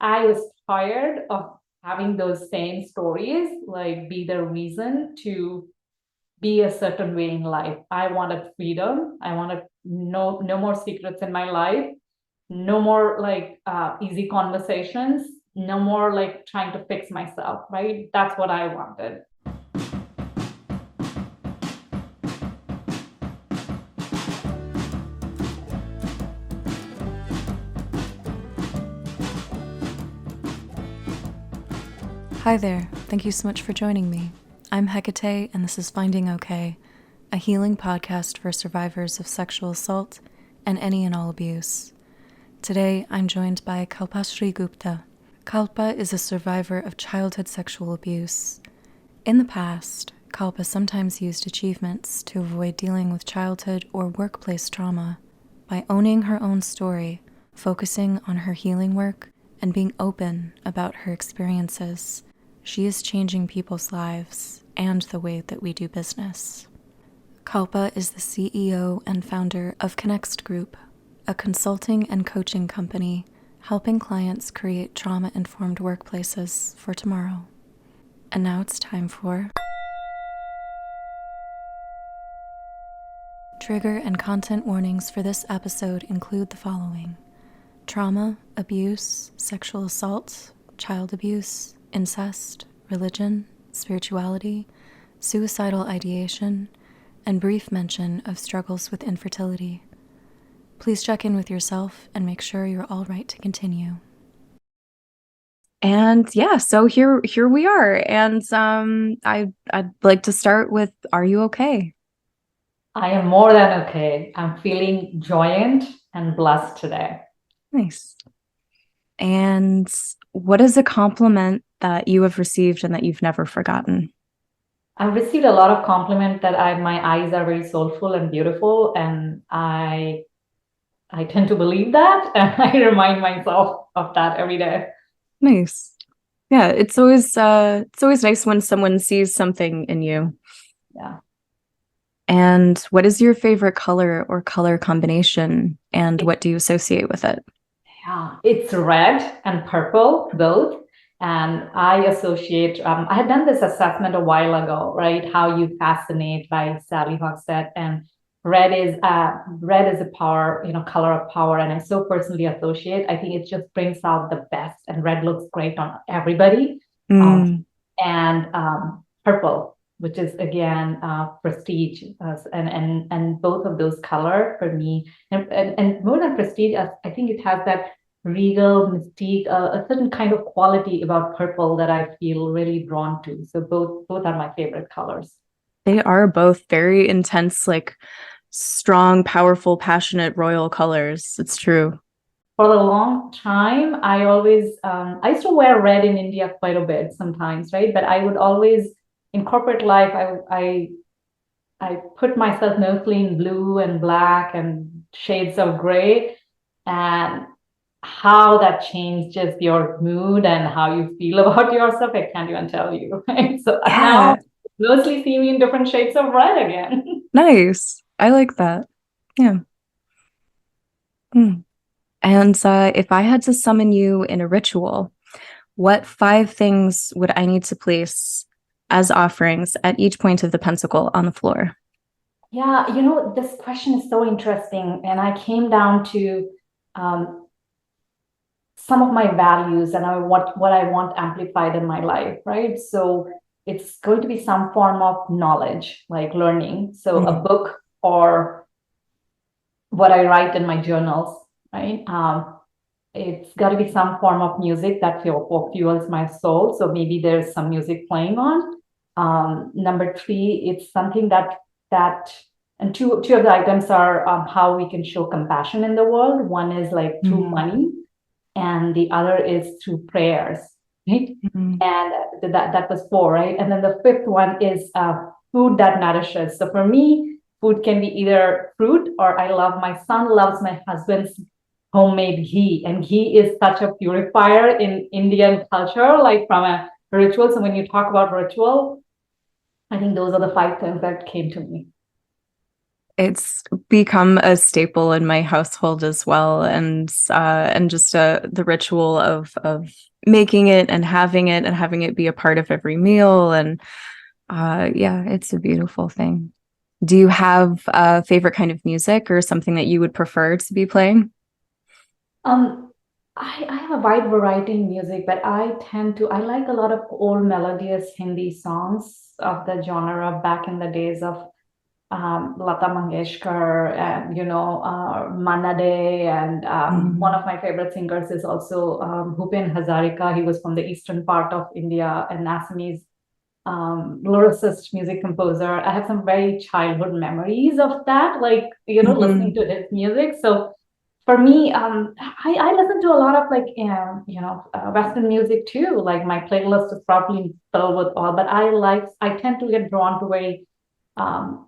I was tired of having those same stories, like be the reason to be a certain way in life. I wanted freedom. I wanted no more secrets in my life, no more like easy conversations, no more like trying to fix myself, right? That's what I wanted. Hi there, thank you so much for joining me. I'm Hecate, and this is Finding Okay, a healing podcast for survivors of sexual assault and any and all abuse. Today, I'm joined by Kalpashri Gupta. Kalpa is a survivor of childhood sexual abuse. In the past, Kalpa sometimes used achievements to avoid dealing with childhood or workplace trauma. By owning her own story, focusing on her healing work, and being open about her experiences, she is changing people's lives and the way that we do business. Kalpa is the CEO and founder of Connext Group, a consulting and coaching company helping clients create trauma-informed workplaces for tomorrow. And now it's time for trigger and content warnings for this episode include the following: trauma, abuse, sexual assault, child abuse, incest, religion, spirituality, suicidal ideation, and brief mention of struggles with infertility. Please check in with yourself and make sure you're all right to continue. And yeah, so here we are. And I'd like to start with, are you okay? I am more than okay. I'm feeling joyant and blessed today. Nice. And what is a compliment that you have received and that you've never forgotten? I've received a lot of compliment that my eyes are very soulful and beautiful, and I tend to believe that, and I remind myself of that every day. Nice. Yeah, it's always nice when someone sees something in you. Yeah. And what is your favorite color or color combination, and what do you associate with it? Yeah, it's red and purple, both. And I associate, I had done this assessment a while ago, right? How you fascinate by Sally Hogshead. And red is a power, color of power. And I so personally associate. I think it just brings out the best, and red looks great on everybody. Mm. And purple, which is again prestige, and both of those color for me, and more than prestige, I think it has that regal mystique, a certain kind of quality about purple that I feel really drawn to. So both are my favorite colors. They are both very intense, like strong, powerful, passionate, royal colors. It's true. For a long time, I used to wear red in India quite a bit sometimes, right? But I would always, in corporate life, I put myself mostly in blue and black and shades of gray, and how that changes your mood and how you feel about yourself, I can't even tell you. Right? So Yeah, now mostly see me in different shades of red again. nice. I like that. Yeah. Mm. And if I had to summon you in a ritual, what 5 things would I need to place as offerings at each point of the pentacle on the floor? Yeah, this question is so interesting. And I came down to um, some of my values and what I want amplified in my life, right? So it's going to be some form of knowledge, like learning. So a Mm. book, or what I write in my journals, right? It's got to be some form of music that fuels my soul. So maybe there's some music playing on. Number three, it's something that and two of the items are how we can show compassion in the world. One is like through Mm. money, and the other is through prayers, right? Mm. And that was four, right? And then the fifth one is food that nourishes. So for me, food can be either fruit, or my son loves my husband's homemade ghee, and ghee is such a purifier in Indian culture, like from a ritual. So when you talk about ritual, I think those are the 5 things that came to me. It's become a staple in my household as well, and just the ritual of making it and having it be a part of every meal, and yeah, it's a beautiful thing. Do you have a favorite kind of music or something that you would prefer to be playing? Um, I have a wide variety in music, but I like a lot of old melodious Hindi songs of the genre back in the days of Lata Mangeshkar and Manna Dey, and one Mm. of my favorite singers is also Bhupen Hazarika. He was from the eastern part of India, and Assamese lyricist, music composer. I have some very childhood memories of that, like listening Mhm. to his music. So for me, I listen to a lot of like Western music too. Like my playlist is probably filled with all, but I tend to get drawn to very um,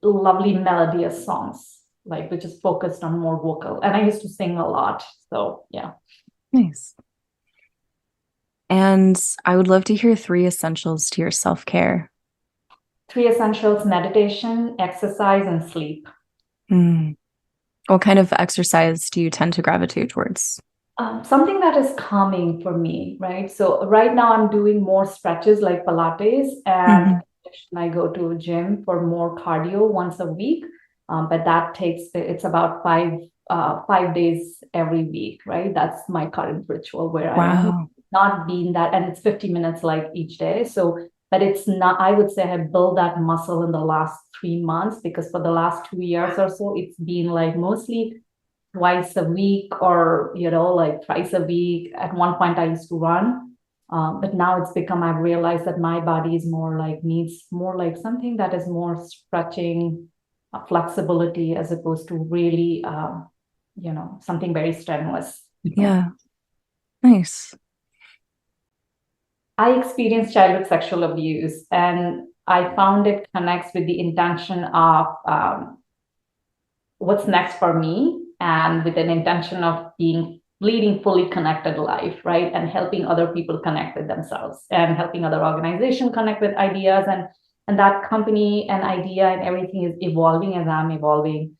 lovely melodious songs, like which is focused on more vocal. And I used to sing a lot. So yeah. Nice. And I would love to hear three essentials to your self-care. Three essentials: meditation, exercise, and sleep. Mm. What kind of exercise do you tend to gravitate towards? Something that is calming for me, right? So right now I'm doing more stretches like Pilates, and Mhm. I go to a gym for more cardio once a week. But it's about 5 days every week, right? That's my current ritual where I am Wow. not being that, and it's 50 minutes like each day. So, but it's not, I would say I have built that muscle in the last 3 months, because for the last 2 years or so, it's been like mostly twice a week, or like thrice a week. At one point I used to run, but now it's become, I've realized that my body is more like, needs more like something that is more stretching, flexibility, as opposed to really something very strenuous. Yeah. Yeah. Nice. I experienced childhood sexual abuse, and I found it connects with the intention of what's next for me, and with an intention of being leading fully connected life, right? And helping other people connect with themselves, and helping other organizations connect with ideas, and that company and idea and everything is evolving as I'm evolving.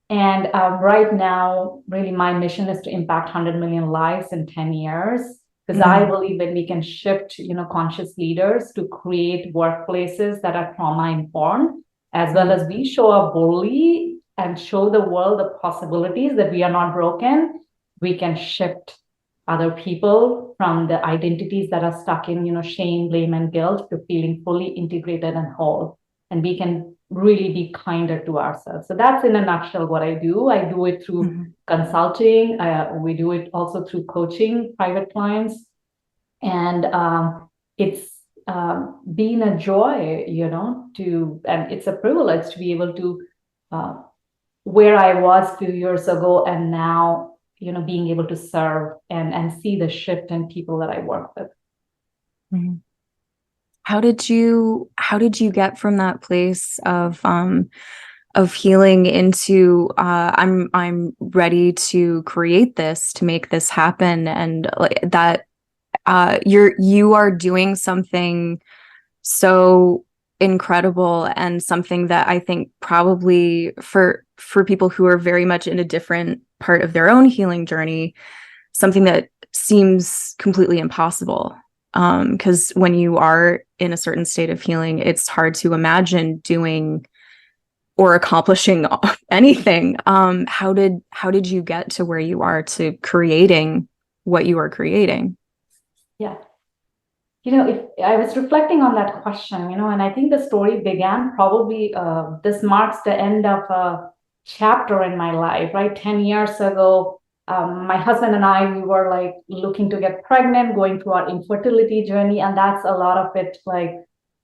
And right now, really, my mission is to impact 100 million lives in 10 years. Because I Mm. believe when we can shift, conscious leaders to create workplaces that are trauma informed, as well Mm. as we show up boldly and show the world the possibilities that we are not broken, we can shift other people from the identities that are stuck in, shame, blame, and guilt, to feeling fully integrated and whole. And we can really be kinder to ourselves. So that's in a nutshell what I do. I do it through Mhm. consulting. We do it also through coaching private clients. And it's been a joy, and it's a privilege to be able to, uh, where I was a few years ago and now, being able to serve and see the shift in people that I work with. Mhm. How did you get from that place of healing into I'm ready to create this, to make this happen, and like that you are doing something so incredible, and something that I think probably for people who are very much in a different part of their own healing journey, something that seems completely impossible. Because when you are in a certain state of healing, it's hard to imagine doing or accomplishing anything. How did you get to where you are, to creating what you are creating? Yeah. If I was reflecting on that question, and I think the story began probably, this marks the end of a chapter in my life, right? 10 years ago, my husband and I, we were like looking to get pregnant, going through our infertility journey. And that's a lot of it. Like,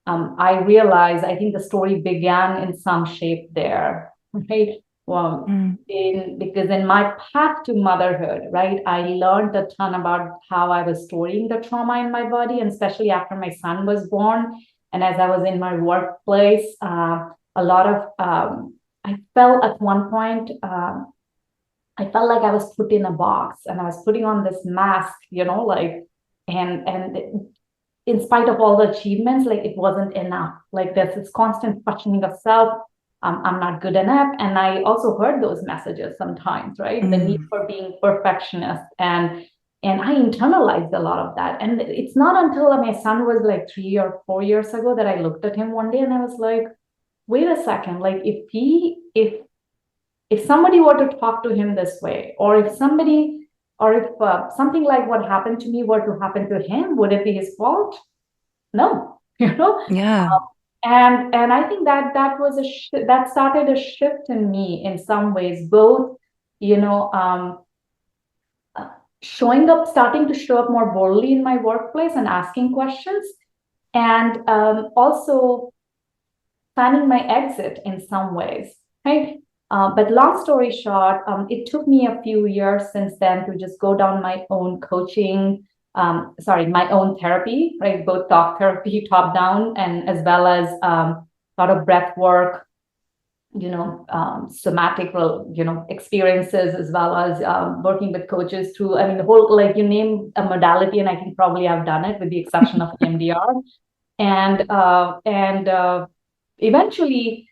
I realized, I think the story began in some shape there, right? Well, Mm. because in my path to motherhood, right, I learned a ton about how I was storing the trauma in my body, and especially after my son was born, and as I was in my workplace, a lot of I felt at one point, I felt like I was put in a box, and I was putting on this mask, like, and in spite of all the achievements, like it wasn't enough. Like there's this constant questioning of self. I'm not good enough. And I also heard those messages sometimes, right? The need for being perfectionist, and I internalized a lot of that. And it's not until my son was like 3 or 4 years ago that I looked at him one day and I was like, wait a second, like if somebody were to talk to him this way, or if something like what happened to me were to happen to him, would it be his fault? No, you know. Yeah. And I think that was that started a shift in me in some ways, both, you know, starting to show up more boldly in my workplace and asking questions, and also planning my exit in some ways, right? But long story short, it took me a few years since then to just go down my own my own therapy, right? Both talk therapy, top down, and as well as a lot of breath work, somatic, experiences, as well as working with coaches through, I mean, the whole, like, you name a modality, and I think probably I've done it with the exception of EMDR. And eventually,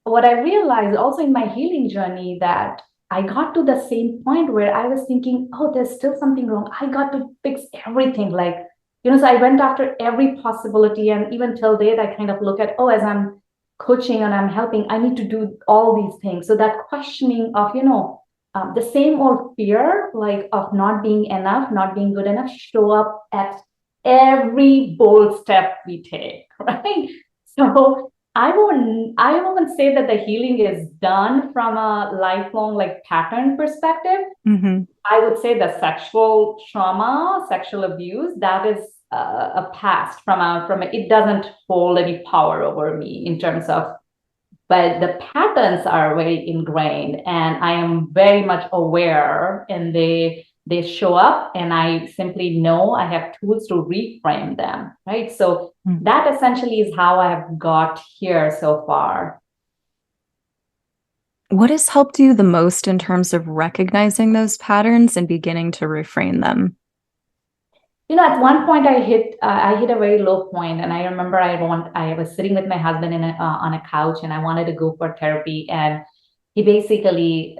what I realized also in my healing journey, that I got to the same point where I was thinking, oh, there's still something wrong. I got to fix everything. Like, so I went after every possibility. And even till date, I kind of look at, oh, as I'm coaching and I'm helping, I need to do all these things. So that questioning of, the same old fear, like of not being enough, not being good enough, show up at every bold step we take, right? So I won't say that the healing is done from a lifelong, like, pattern perspective. Mm-hmm. I would say the sexual trauma, sexual abuse, that is a past it doesn't hold any power over me in terms of, but the patterns are very ingrained, and I am very much aware, and they show up, and I simply know I have tools to reframe them, right? So that essentially is how I have got here so far. What has helped you the most in terms of recognizing those patterns and beginning to reframe them? At one point I hit a very low point, and I remember I was sitting with my husband on a couch, and I wanted to go for therapy, and he basically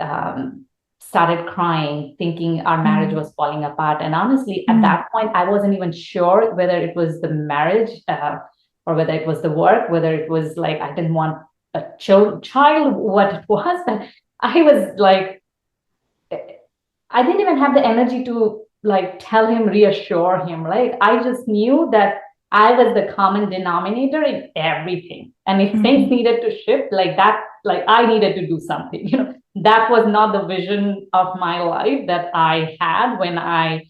started crying, thinking our marriage was falling apart. And honestly, at that point, I wasn't even sure whether it was the marriage, or whether it was the work, whether it was like I didn't want a child, what it was. But I was like, I didn't even have the energy to, like, tell him, reassure him. Like, I just knew that I was the common denominator in everything. And if things needed to shift like that, like, I needed to do something. That was not the vision of my life that I had when I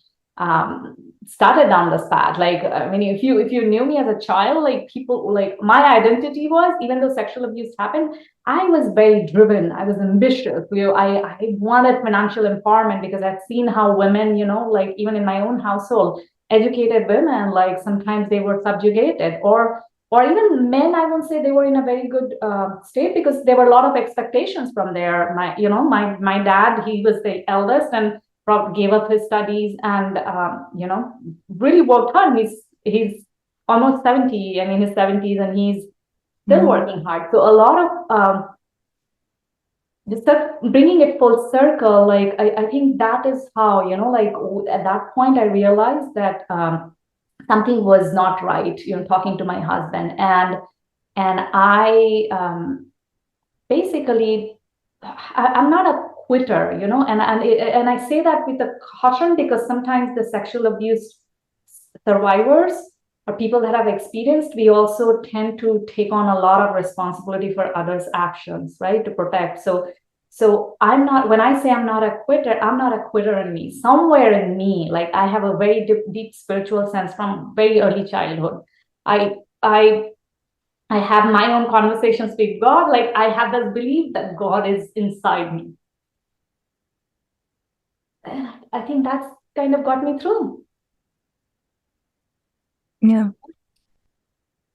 started down this path. Like, I mean, if you knew me as a child, like, people, like, my identity was, even though sexual abuse happened, I was very driven. I was ambitious. I wanted financial empowerment because I've seen how women, like, even in my own household, educated women, like, sometimes they were subjugated, or even men. I won't say they were in a very good state, because there were a lot of expectations from there. My dad, he was the eldest and gave up his studies, and really worked hard. He's almost 70, I mean, his 70s, and he's still working hard. So a lot of just bringing it full circle, like, I think that is how, like, at that point I realized that something was not right, talking to my husband, and I basically, I'm not a quitter, and I say that with a caution, because sometimes the sexual abuse survivors or people that have experienced, we also tend to take on a lot of responsibility for others' actions, right, to protect. So I'm not, when I say I'm not a quitter, I'm not a quitter in me. Somewhere in me, like, I have a very deep spiritual sense from very early childhood. I have my own conversations with God. Like, I have this belief that God is inside me. And I think that's kind of got me through. Yeah.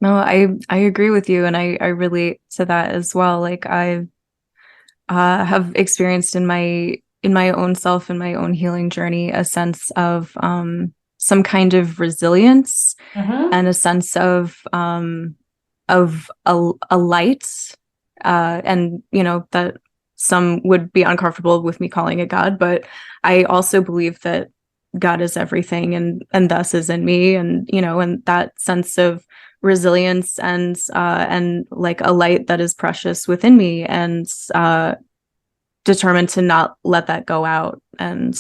No, I agree with you, and I relate to that as well. Like, I have experienced in my own self, in my own healing journey, a sense of some kind of resilience and a sense of a light And, that some would be uncomfortable with me calling it God, but I also believe that God is everything and thus is in me. And, and that sense of resilience and like a light that is precious within me, and determined to not let that go out, and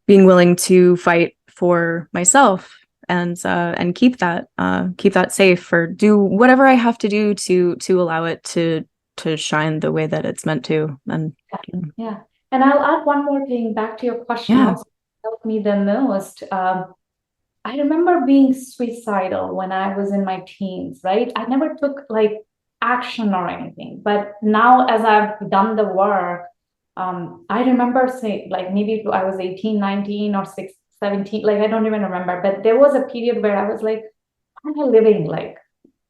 being willing to fight for myself, and keep that safe, or do whatever I have to do to allow it to shine the way that it's meant to. And Yeah. And I'll add one more thing back to your question. Yeah. Also helped me the most. I remember being suicidal when I was in my teens, right? I never took like action or anything, but now as I've done the work, I remember saying, like, maybe I was 18, 19 or 6, 17, like I don't even remember, but there was a period where I was like, how am I living? Like,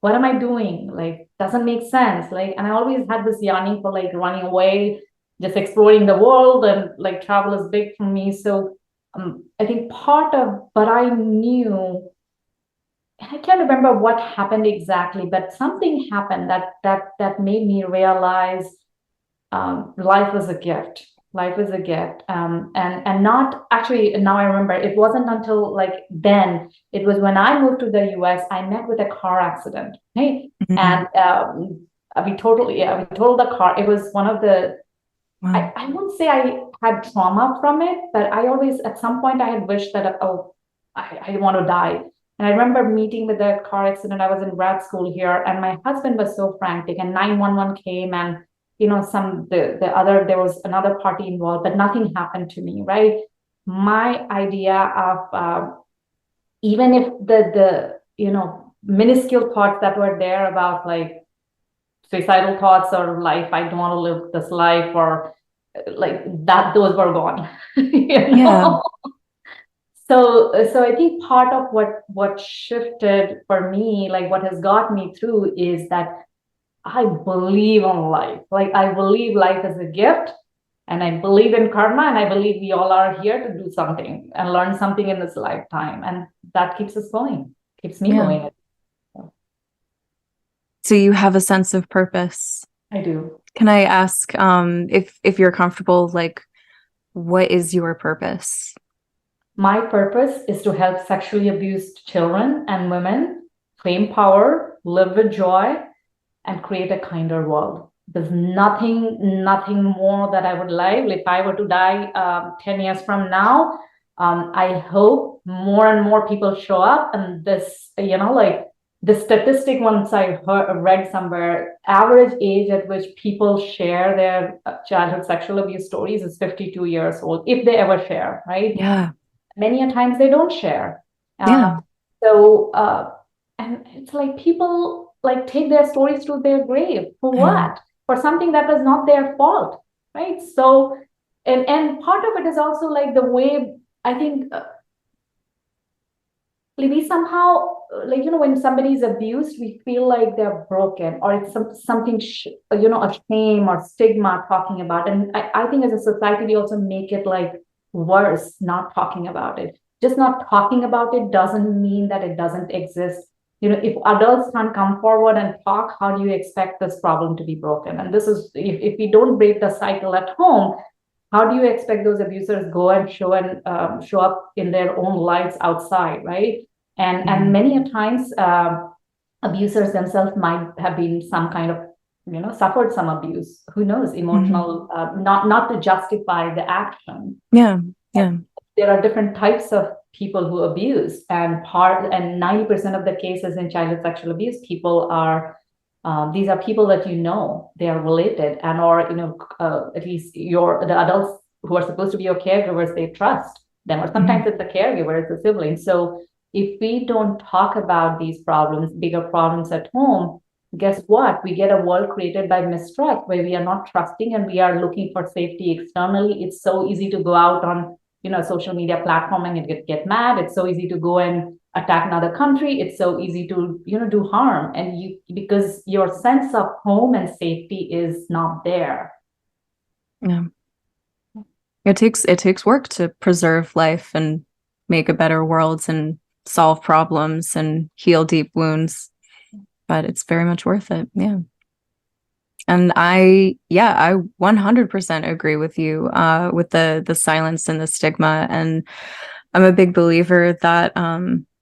what am I doing? Like, doesn't make sense. Like, and I always had this yearning for like running away, just exploring the world, and like travel is big for me. So I think part of, but I knew, and I can't remember what happened exactly, but something happened that made me realize life was a gift. Life is a gift. And not actually, now I remember, it wasn't until like then, it was when I moved to the US, I met with a car accident. Hey, Mhm. and we totaled the car. It was one of the, Wow. I won't say I had trauma from it, but I always, at some point, I had wished that, oh, I want to die. And I remember meeting with the car accident. I was in grad school here, and my husband was so frantic, and 911 came, and there was another party involved, but nothing happened to me, right? My idea of even if the minuscule thoughts that were there about like suicidal thoughts or life, I don't want to live this life, or like that, those were gone. Yeah. So I think part of what shifted for me, like what has got me through, is that I believe in life. Like I believe life is a gift, and I believe in karma, and I believe we all are here to do something and learn something in this lifetime, and that keeps us going, keeps me Yeah. going. So you have a sense of purpose. I do. Can I ask, if you're comfortable, like, what is your purpose? My purpose is to help sexually abused children and women claim power, live with joy, and create a kinder world. There's nothing more that I would like. If I were to die 10 years from now, I hope more and more people show up. And this, like the statistic once I read somewhere, average age at which people share their childhood sexual abuse stories is 52 years old, if they ever share, right? Yeah. Many a times they don't share. Yeah. So, and it's like people like take their stories to their grave. For what? For something that was not their fault, right? So, and part of it is also like the way I think we somehow when somebody is abused, we feel like they're broken, or it's something a shame or stigma talking about. And I think as a society we also make it like worse not talking about it. Just not talking about it doesn't mean that it doesn't exist. If adults can't come forward and talk, how do you expect this problem to be broken? And this is, if we don't break the cycle at home, how do you expect those abusers go and show up in their own lives outside, right? And many a times abusers themselves might have been some kind of suffered some abuse, who knows, emotional, not to justify the action. Yeah. There are different types of people who abuse, and 90% of the cases in childhood sexual abuse, people are these are people that they are related, and or at least the adults who are supposed to be your caregivers, they trust them, or sometimes it's a caregiver, it's a sibling. So if we don't talk about these problems, bigger problems at home, guess what? We get a world created by mistrust, where we are not trusting and we are looking for safety externally. It's so easy to go out on social media platform and get mad. It's so easy to go and attack another country. It's so easy to do harm, and because your sense of home and safety is not there. Yeah. It takes work to preserve life and make a better world and solve problems and heal deep wounds, but it's very much worth it. Yeah. And I 100% agree with you with the silence and the stigma. And I'm a big believer that,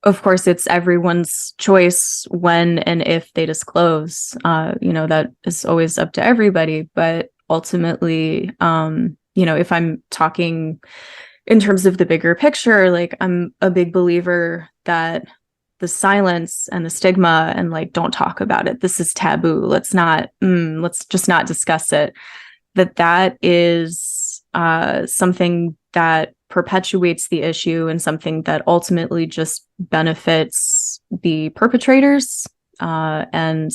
of course, it's everyone's choice when and if they disclose. That is always up to everybody. But ultimately, if I'm talking in terms of the bigger picture, like I'm a big believer that the silence and the stigma and like, don't talk about it. This is taboo. Let's just not discuss it. That is something that perpetuates the issue and something that ultimately just benefits the perpetrators and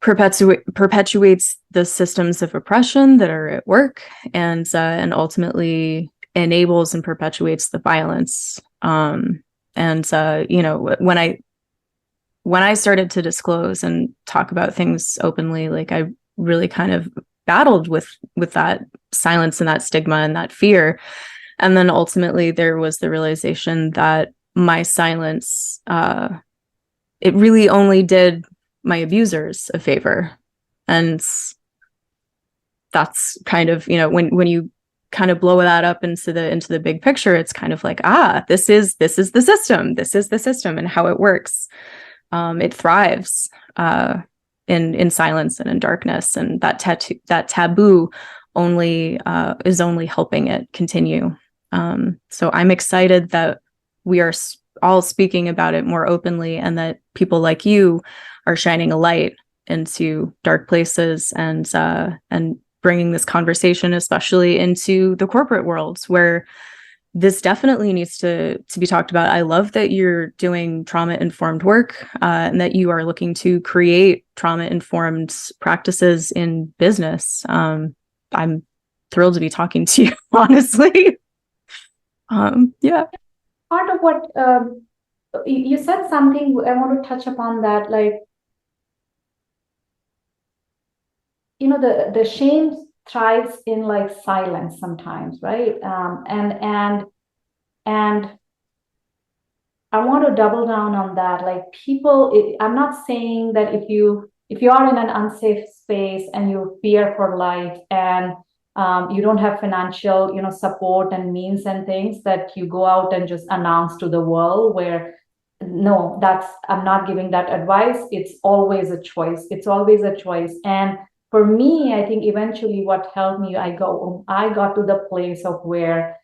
perpetuates the systems of oppression that are at work and ultimately enables and perpetuates the violence. When I started to disclose and talk about things openly, like I really kind of battled with that silence and that stigma and that fear. And then ultimately there was the realization that my silence, it really only did my abusers a favor. And that's kind of, when you kind of blow that up into the big picture, it's kind of like, this is the system and how it works. It thrives in silence and in darkness, and that taboo only is only helping it continue. So I'm excited that we are all speaking about it more openly, and that people like you are shining a light into dark places and bringing this conversation, especially into the corporate world, where this definitely needs to be talked about. I love that you're doing trauma-informed work and that you are looking to create trauma-informed practices in business. I'm thrilled to be talking to you, honestly. Yeah. Part of what you said something, I want to touch upon that, like, the shame thrives in like silence sometimes, right? And I want to double down on that. Like people, I'm not saying that if you are in an unsafe space and you fear for life and you don't have financial, support and means and things, that you go out and just announce to the world. Where no, I'm not giving that advice. It's always a choice. It's always a choice. And for me, I think eventually what helped me, I got to the place of where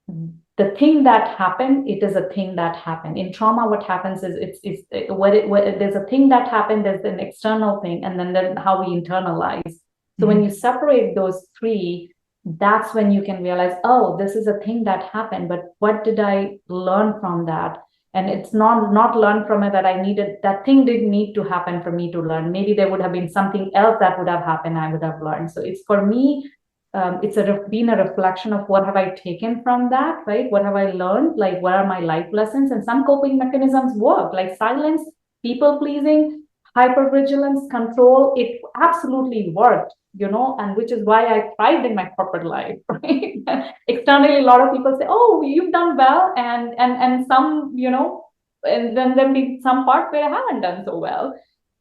the thing that happened, it is a thing that happened. In trauma, what happens is there's a thing that happened, there's an external thing, and then how we internalize. So when you separate those three, that's when you can realize, oh, this is a thing that happened, but what did I learn from that? And it's not learn from it that I needed, that thing didn't need to happen for me to learn. Maybe there would have been something else that would have happened, I would have learned. So it's, for me, it's been a reflection of what have I taken from that, right? What have I learned? Like, what are my life lessons? And some coping mechanisms work, like silence, people pleasing, hypervigilance, control. It absolutely worked, and which is why I thrived in my corporate life, right? Externally, a lot of people say, "Oh, you've done well," and some, and then there be some parts where I haven't done so well.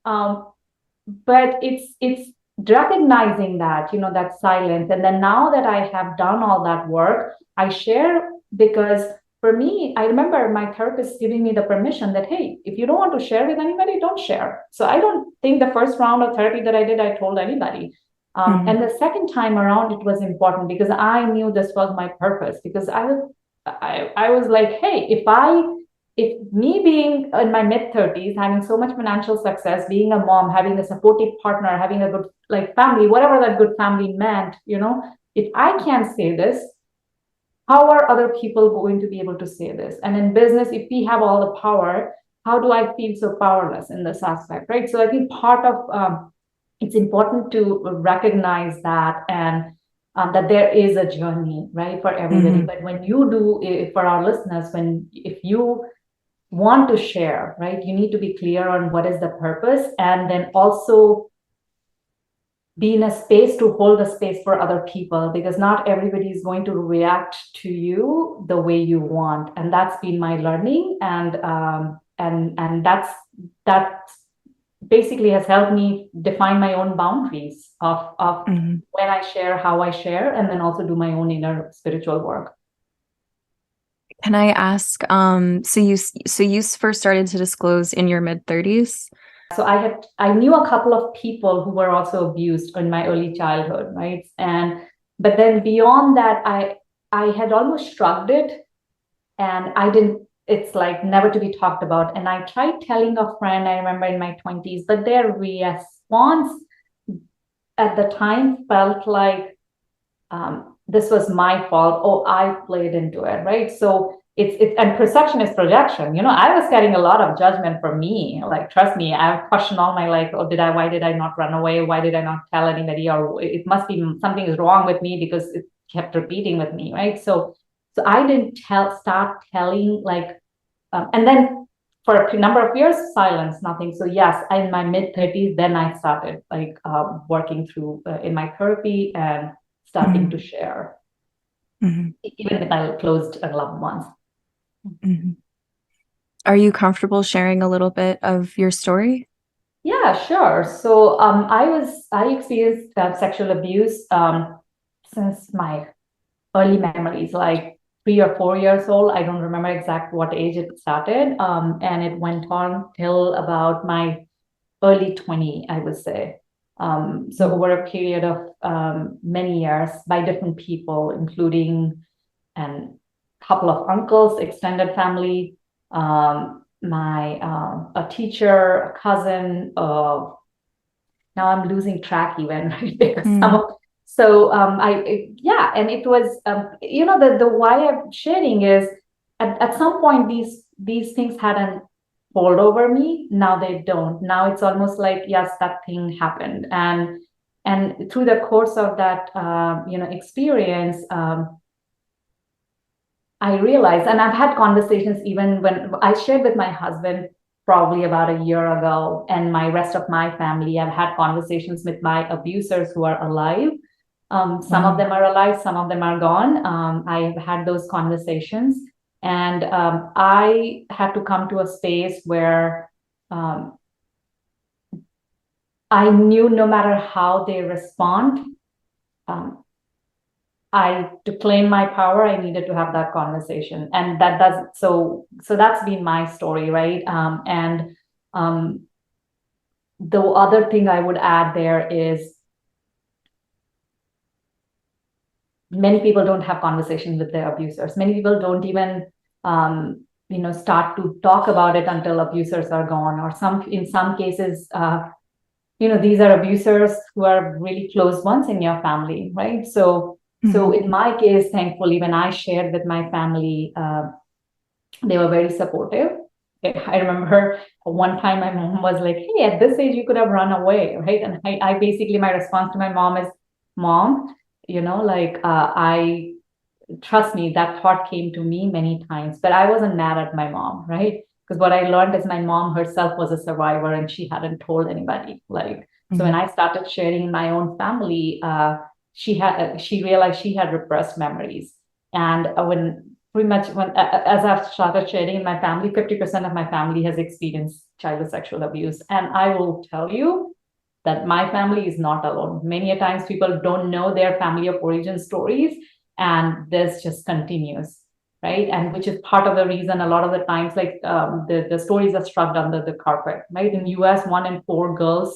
But it's recognizing that, that silence. And then now that I have done all that work, I share, because for me, I remember my therapist giving me the permission that, hey, if you don't want to share with anybody, don't share. So I don't think the first round of therapy that I did, I told anybody. And the second time around, it was important because I knew this was my purpose, because I was like, hey, if me being in my mid-30s, having so much financial success, being a mom, having a supportive partner, having a good like family, whatever that good family meant, if I can't say this, how are other people going to be able to say this? And in business, if we have all the power, how do I feel so powerless in this aspect, right? So I think part of it's important to recognize that, and that there is a journey, right, for everybody. But when you do, for our listeners, if you want to share, right, you need to be clear on what is the purpose, and then also be in a space to hold a space for other people, because not everybody is going to react to you the way you want. And that's been my learning. And that's basically has helped me define my own boundaries of Mhm. when I share, how I share, and then also do my own inner spiritual work. Can I ask, so you first started to disclose in your mid-30s? So I knew a couple of people who were also abused in my early childhood, right? And but then beyond that, I had almost shrugged it, and I didn't. It's like never to be talked about. And I tried telling a friend, I remember in my 20s, but their response at the time felt like this was my fault. Oh, I played into it, right? So it's and perception is projection. I was getting a lot of judgment from me. Like, trust me, I've questioned all my life. Oh, why did I not run away? Why did I not tell anybody? Or it must be something is wrong with me because it kept repeating with me, right? So I didn't start telling like, and then for a number of years, silence, nothing. So yes, in my mid 30s, then I started like working through in my therapy and starting to Mhm. share, Mhm. even with my closed loved ones. Mhm. Are you comfortable sharing a little bit of your story? Yeah, sure. So I experienced sexual abuse since my early memories, like 3 or 4 years old. I don't remember exact what age it started, and it went on till about my early 20, I would say. So over a period of many years by different people, including and couple of uncles, extended family, my a teacher, a cousin. Now I'm losing track even, right? Because some Mm. of so yeah, and it was the why I'm sharing is at some point these things hadn't hold over me. Now they don't. Now it's almost like yes, that thing happened, and through the course of that experience. I realized, and I've had conversations even when I shared with my husband probably about a year ago, and my rest of my family. I've had conversations with my abusers who are alive. Some of Wow. them are alive, some of them are gone. I've had those conversations, and I had to come to a space where um, I knew no matter how they respond, um, to claim my power, I needed to have that conversation. And that does so that's been my story, right? And um, the other thing I would add there is many people don't have conversations with their abusers. Many people don't even start to talk about it until abusers are gone, or in some cases these are abusers who are really close ones in your family, right? So Mhm. in my case, thankfully, when I shared with my family, they were very supportive. I remember one time my mom was like, "Hey, at this age, you could have run away, right?" And I basically, my response to my mom is, "Mom, I trust me, that thought came to me many times, but I wasn't mad at my mom, right? Because what I learned is my mom herself was a survivor and she hadn't told anybody. Like, so when Mhm. I started sharing in my own family, she realized she had repressed memories. And when pretty much as I've started sharing in my family, 50% of my family has experienced childhood sexual abuse. And I will tell you that my family is not alone. Many a times people don't know their family of origin stories, and this just continues, right? And which is part of the reason a lot of the times, like the stories are shrugged under the carpet, right? In US, 1 in 4 girls,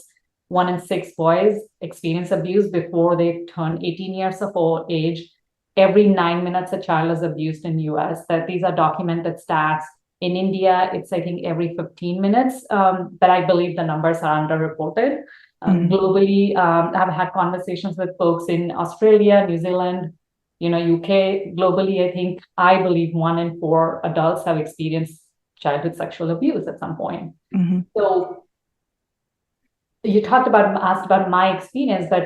1 in 6 boys experience abuse before they turn 18 years of age. Every 9 minutes, a child is abused in US. That these are documented stats. In India, it's I think every 15 minutes, but I believe the numbers are underreported. Mhm. Globally, I've had conversations with folks in Australia, New Zealand, UK. Globally, I believe 1 in 4 adults have experienced childhood sexual abuse at some point. Mhm. So you asked about my experience, but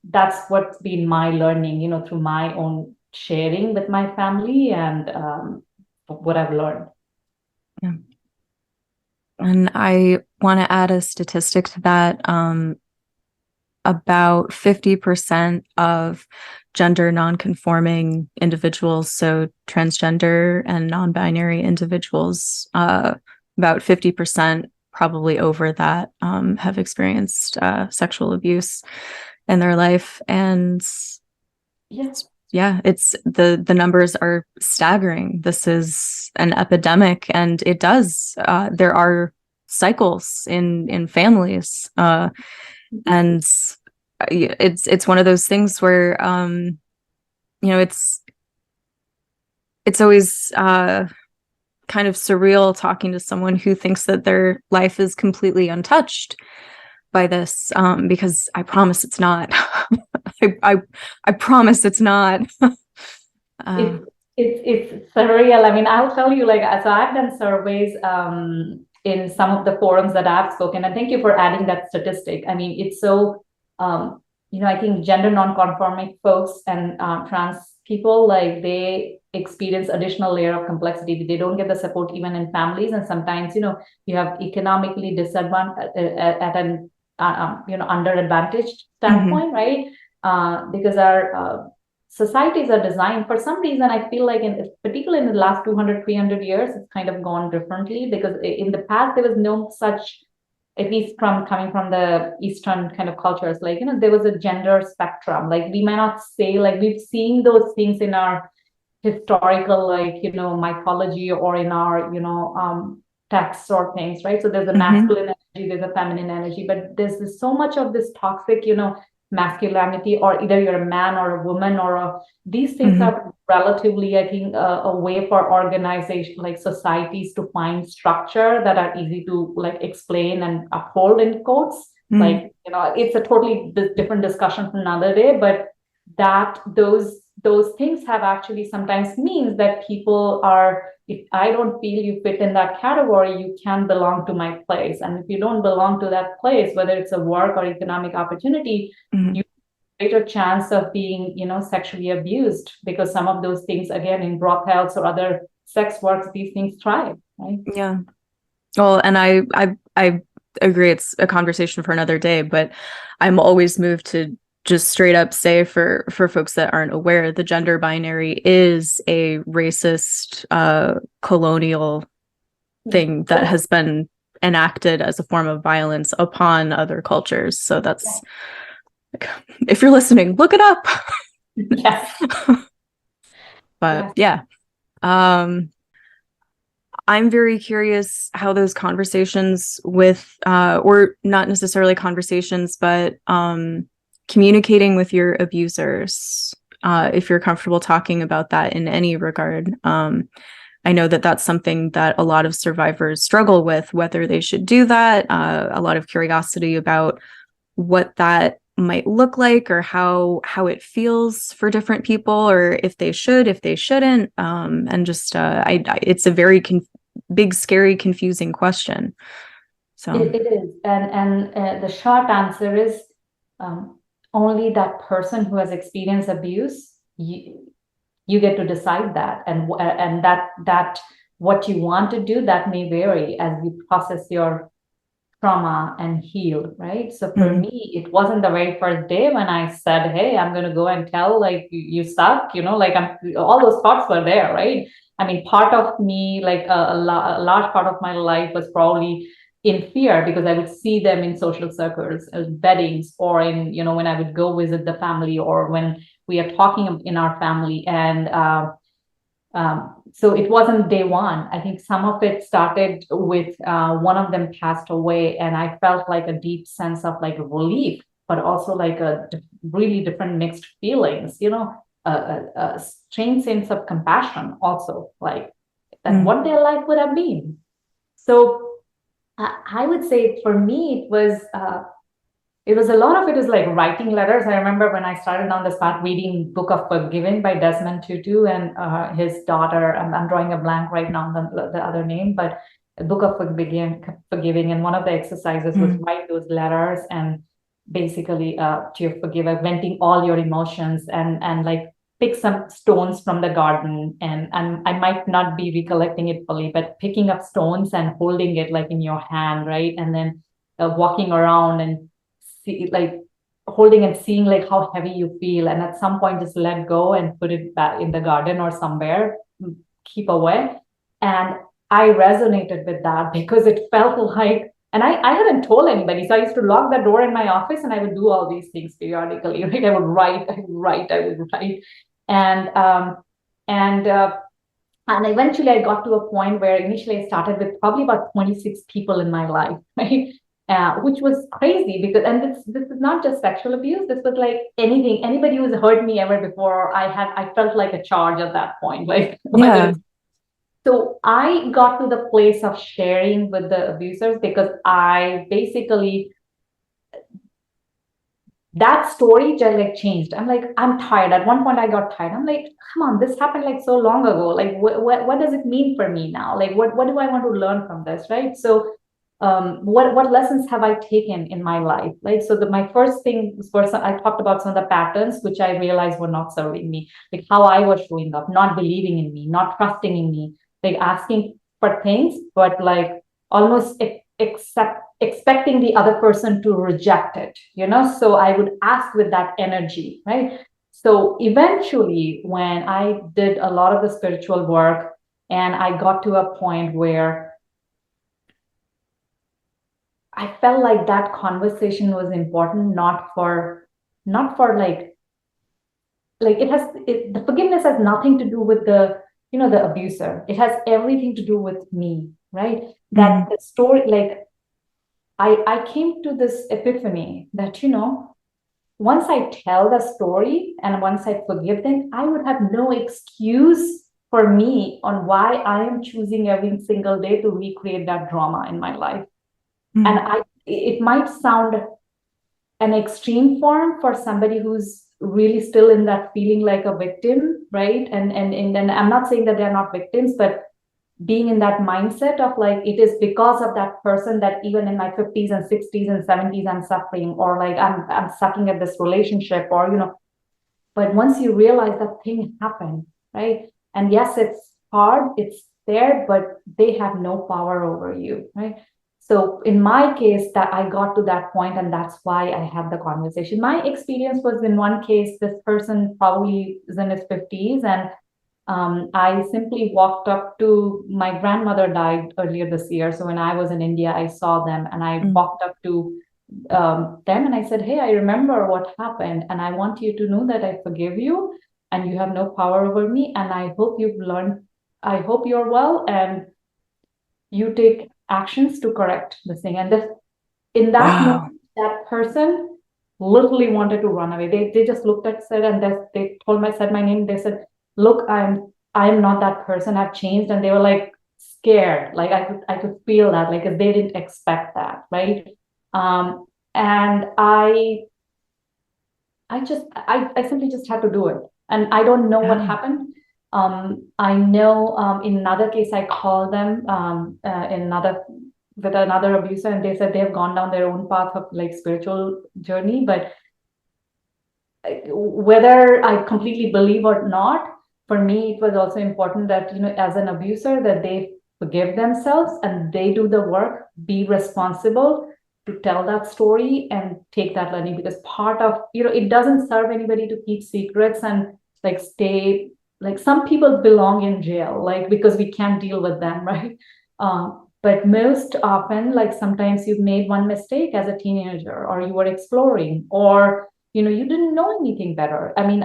that's what's been my learning, through my own sharing with my family and what I've learned. Yeah. And I want to add a statistic to that. About 50% of gender nonconforming individuals, so transgender and non-binary individuals, about 50% probably over that have experienced sexual abuse in their life. And Yes. yeah, it's the numbers are staggering. This is an epidemic, and it does. There are cycles in families, and it's one of those things where it's always kind of surreal talking to someone who thinks that their life is completely untouched by this, because I promise it's not. I promise it's not. It's surreal. I mean, I'll tell you, like, so I've done surveys in some of the forums that I've spoken, and thank you for adding that statistic. I mean, it's so I think gender non-conforming folks and trans people, like, they experience additional layer of complexity. They don't get the support even in families, and sometimes you have economically disadvantaged at an underadvantaged standpoint, right? Because our societies are designed, for some reason, I feel like, particularly in the last 200-300 years, it's kind of gone differently, because in the past there was no such, at least coming from the Eastern kind of cultures, like, there was a gender spectrum. Like, we might not say, like, we've seen those things in our historical, like, mythology, or in our, texts or things, right? So there's a masculine energy, there's a feminine energy, but there's so much of this toxic, masculinity, or either you're a man or a woman, or these things are relatively, I think, a way for organization, like societies, to find structure that are easy to, like, explain and uphold, in quotes. Like, it's a totally different discussion for another day, but that those things have actually sometimes means that people are, if I don't feel you fit in that category, you can't belong to my place. And if you don't belong to that place, whether it's a work or economic opportunity, you have a greater chance of being, sexually abused, because some of those things, again, in brothels or other sex works, these things thrive, right? Yeah. Well, and I agree, it's a conversation for another day, but I'm always moved to just straight up say, for folks that aren't aware, the gender binary is a racist, colonial thing that has been enacted as a form of violence upon other cultures. So that's, if you're listening, look it up. Yes. But yeah. I'm very curious how those conversations with, or not necessarily conversations, but communicating with your abusers, if you're comfortable talking about that in any regard. I know that that's something that a lot of survivors struggle with, whether they should do that, a lot of curiosity about what that might look like, or how it feels for different people, or if they should, if they shouldn't. And just, it's a very big, scary, confusing question. So it is. And the short answer is, only that person who has experienced abuse, you get to decide that, and that what you want to do, that may vary as you process your trauma and heal, right? So for me, it wasn't the very first day when I said, hey, I'm going to go and tell, like, you suck, like, all those thoughts were there, right? I mean, part of me, like a large part of my life was probably in fear, because I would see them in social circles, weddings, or in, when I would go visit the family, or when we are talking in our family. And so it wasn't day one. I think some of it started with one of them passed away, and I felt like a deep sense of, like, relief, but also like a really different mixed feelings, a strange sense of compassion also, like, that what their life would have been. So I would say for me, it was a lot of it is like writing letters. I remember when I started on this path, reading Book of Forgiving by Desmond Tutu and his daughter. I'm drawing a blank right now on the other name, but Book of Forgiving. And one of the exercises was write those letters and basically to your forgiver, venting all your emotions, and like pick some stones from the garden. And I might not be recollecting it fully, but picking up stones and holding it, like, in your hand, right? And then walking around and like holding and seeing, like, how heavy you feel, and at some point just let go and put it back in the garden or somewhere, keep away. And I resonated with that, because it felt like And I hadn't told anybody. So I used to lock the door in my office and I would do all these things periodically, right? I would write. And and eventually I got to a point where initially I started with probably about 26 people in my life, right? Which was crazy because, and this is not just sexual abuse. This was like anything, anybody who's hurt me ever before. I felt like a charge at that point, like Yeah. so I got to the place of sharing with the abusers because I basically, that story just like changed. I'm like, I'm tired. At one point I got tired. I'm like, come on, this happened like so long ago. Like what does it mean for me now? Like what do I want to learn from this? Right. So what lessons have I taken in my life? Like so my first thing was first I talked about some of the patterns which I realized were not serving me, like how I was showing up, not believing in me, not trusting in me, like asking for things, but like almost expecting the other person to reject it, so I would ask with that energy, right? So eventually when I did a lot of the spiritual work and I got to a point where I felt like that conversation was important, not for like the forgiveness has nothing to do with the abuser. It has everything to do with me, right? Mm-hmm. That the story, like I came to this epiphany that, once I tell the story and once I forgive them, I would have no excuse for me on why I am choosing every single day to recreate that drama in my life. And it might sound an extreme form for somebody who's really still in that feeling like a victim, right? And I'm not saying that they're not victims, but being in that mindset of like it is because of that person that even in my 50s and 60s and 70s I'm suffering, or like I'm sucking at this relationship, or but once you realize that thing happened, right? And yes, it's hard, it's there, but they have no power over you, right? So in my case, that I got to that point, and that's why I had the conversation. My experience was, in one case, this person probably is in his 50s, and I simply walked up to, my grandmother died earlier this year. So when I was in India, I saw them and I walked up to them and I said, hey, I remember what happened. And I want you to know that I forgive you and you have no power over me. And I hope you've learned, I hope you're well and you take actions to correct this thing. And in that Wow. moment, that person literally wanted to run away. They just looked at, said, and they said my name. They said, look, I'm not that person. I've changed. And they were like scared. Like I could feel that, like, if they didn't expect that, right? And I simply just had to do it. And I don't know what happened. I know in another case, I called them with another abuser, and they said they have gone down their own path of like spiritual journey. But whether I completely believe or not, for me, it was also important that, as an abuser, that they forgive themselves and they do the work, be responsible to tell that story and take that learning, because part of, it doesn't serve anybody to keep secrets and like stay, like some people belong in jail, like because we can't deal with them, right? But most often, like sometimes you've made one mistake as a teenager, or you were exploring, or you didn't know anything better. I mean,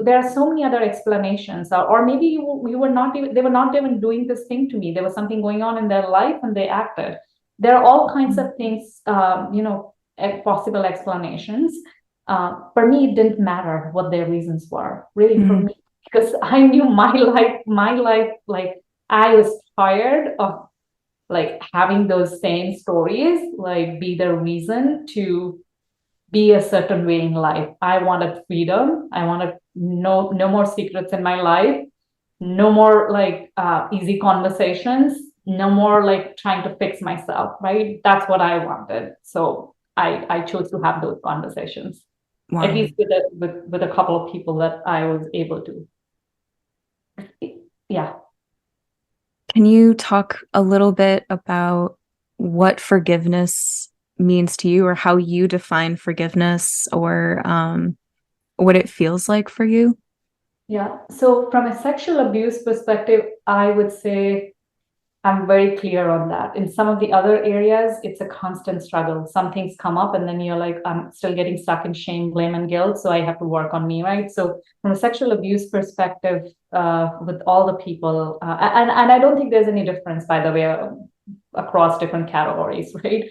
there are so many other explanations, or maybe you were not even, they were not even doing this thing to me. There was something going on in their life and they acted. There are all kinds of things, possible explanations. For me, it didn't matter what their reasons were, really, for me, because I knew my life, like I was tired of like having those same stories, like be the reason to be a certain way in life. I wanted freedom. I wanted no more secrets in my life, no more like easy conversations, no more like trying to fix myself, right? That's what I wanted. So I chose to have those conversations, at Wow. least with a couple of people that I was able to. Yeah. Can you talk a little bit about what forgiveness means to you, or how you define forgiveness, or what it feels like for you? Yeah. So from a sexual abuse perspective, I would say I'm very clear on that. In some of the other areas, it's a constant struggle. Some things come up, and then you're like, I'm still getting stuck in shame, blame, and guilt. So I have to work on me, right? So from a sexual abuse perspective, with all the people, and I don't think there's any difference, by the way, across different categories, right?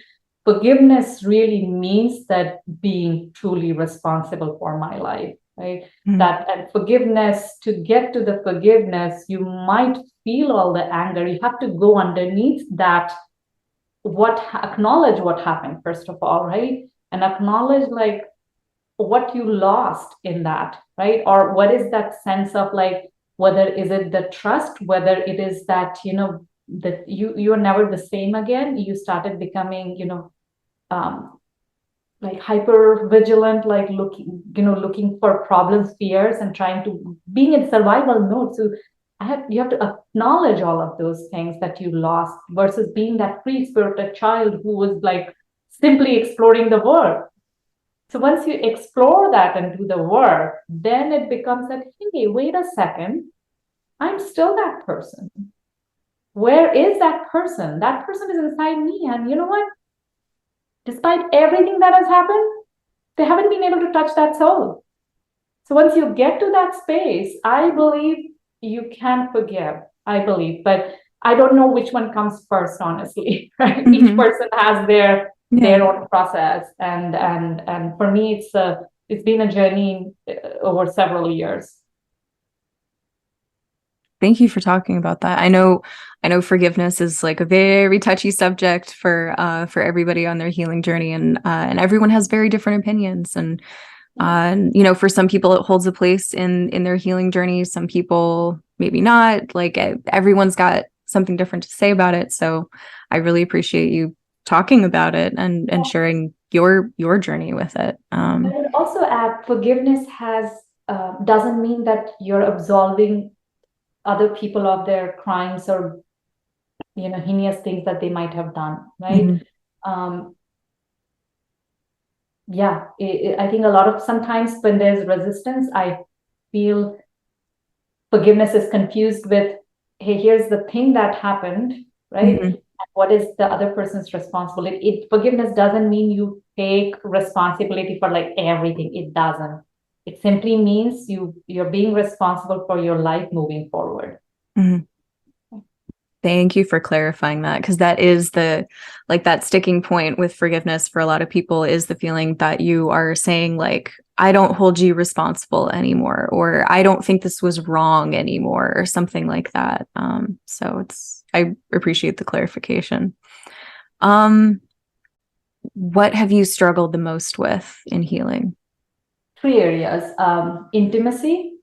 Forgiveness really means that being truly responsible for my life, right? That and forgiveness, to get to the forgiveness, you might feel all the anger. You have to go underneath that, acknowledge what happened, first of all, right? And acknowledge like what you lost in that, right? Or what is that sense of like, whether is it the trust, whether it is that, that you're never the same again. You started becoming, like hyper vigilant, like looking for problems, fears, and trying to being in survival mode. So you have to acknowledge all of those things that you lost versus being that free spirited child who was like simply exploring the world. So once you explore that and do the work, then it becomes that, hey, wait a second, I'm still that person. Where is that person? That person is inside me. And you know what? Despite everything that has happened, they haven't been able to touch that soul. So once you get to that space, I believe you can forgive. I believe, but I don't know which one comes first, honestly. Right? Each person has their own process, and for me, it's been a journey over several years. Thank you for talking about that. I know forgiveness is like a very touchy subject for everybody on their healing journey, and everyone has very different opinions. And for some people it holds a place in their healing journey. Some people maybe not. Like everyone's got something different to say about it. So I really appreciate you talking about it and sharing your journey with it. I would also add, forgiveness doesn't mean that you're absolving other people of their crimes or heinous things that they might have done, right? I think sometimes when there's resistance, I feel forgiveness is confused with, hey, here's the thing that happened, right? And what is the other person's responsibility? Forgiveness doesn't mean you take responsibility for like everything. It doesn't. It simply means you're being responsible for your life moving forward. Thank you for clarifying that, because that is that sticking point with forgiveness for a lot of people, is the feeling that you are saying like, I don't hold you responsible anymore, or I don't think this was wrong anymore, or something like that. So I appreciate the clarification. What have you struggled the most with in healing? 3 areas: intimacy,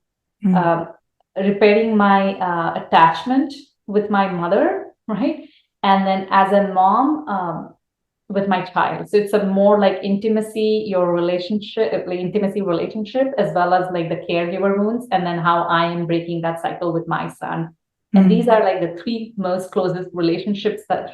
repairing my attachment with my mother, right? And then as a mom, with my child. So it's a more like intimacy, intimacy relationship, as well as like the caregiver wounds, and then how I am breaking that cycle with my son. And these are like the 3 most closest relationships that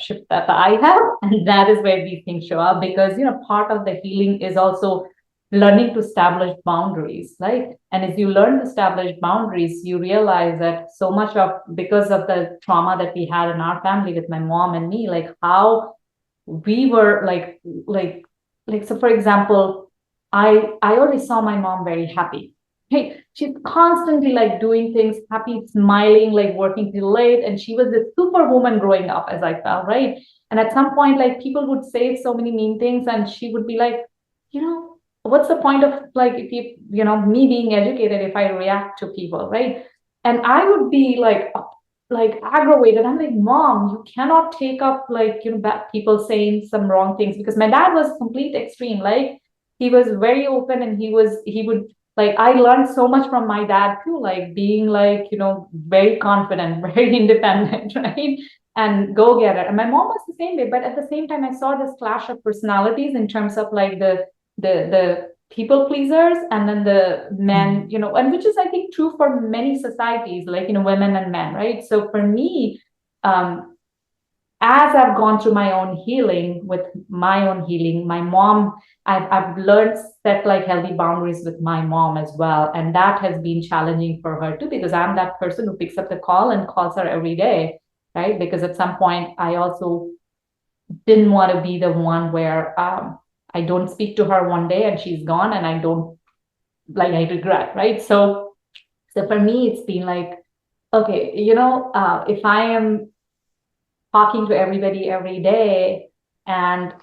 I have. And that is where these things show up, because, part of the healing is also learning to establish boundaries, right? And as you learn to establish boundaries, you realize that so much because of the trauma that we had in our family with my mom and me, like how we were like, so for example, I always saw my mom very happy. Hey, she's constantly like doing things, happy, smiling, like working till late. And she was this superwoman growing up, as I felt, right? And at some point, like people would say so many mean things, and she would be like, what's the point of like, if me being educated, if I react to people, right? And I would be like aggravated. I'm like, Mom, you cannot take up like, people saying some wrong things, because my dad was complete extreme. Like he was very open, and he would like, I learned so much from my dad too, like being like, very confident, very independent, right? And go getter. And my mom was the same way, but at the same time, I saw this clash of personalities in terms of like the people pleasers, and then the men, and which is, I think, true for many societies, like, women and men, right? So for me, as I've gone through my own healing, my mom, I've learned set like healthy boundaries with my mom as well. And that has been challenging for her too, because I'm that person who picks up the call and calls her every day, right? Because at some point, I also didn't want to be the one where I don't speak to her one day and she's gone and I don't like I regret, right? So for me, it's been like, okay, if I am talking to everybody every day and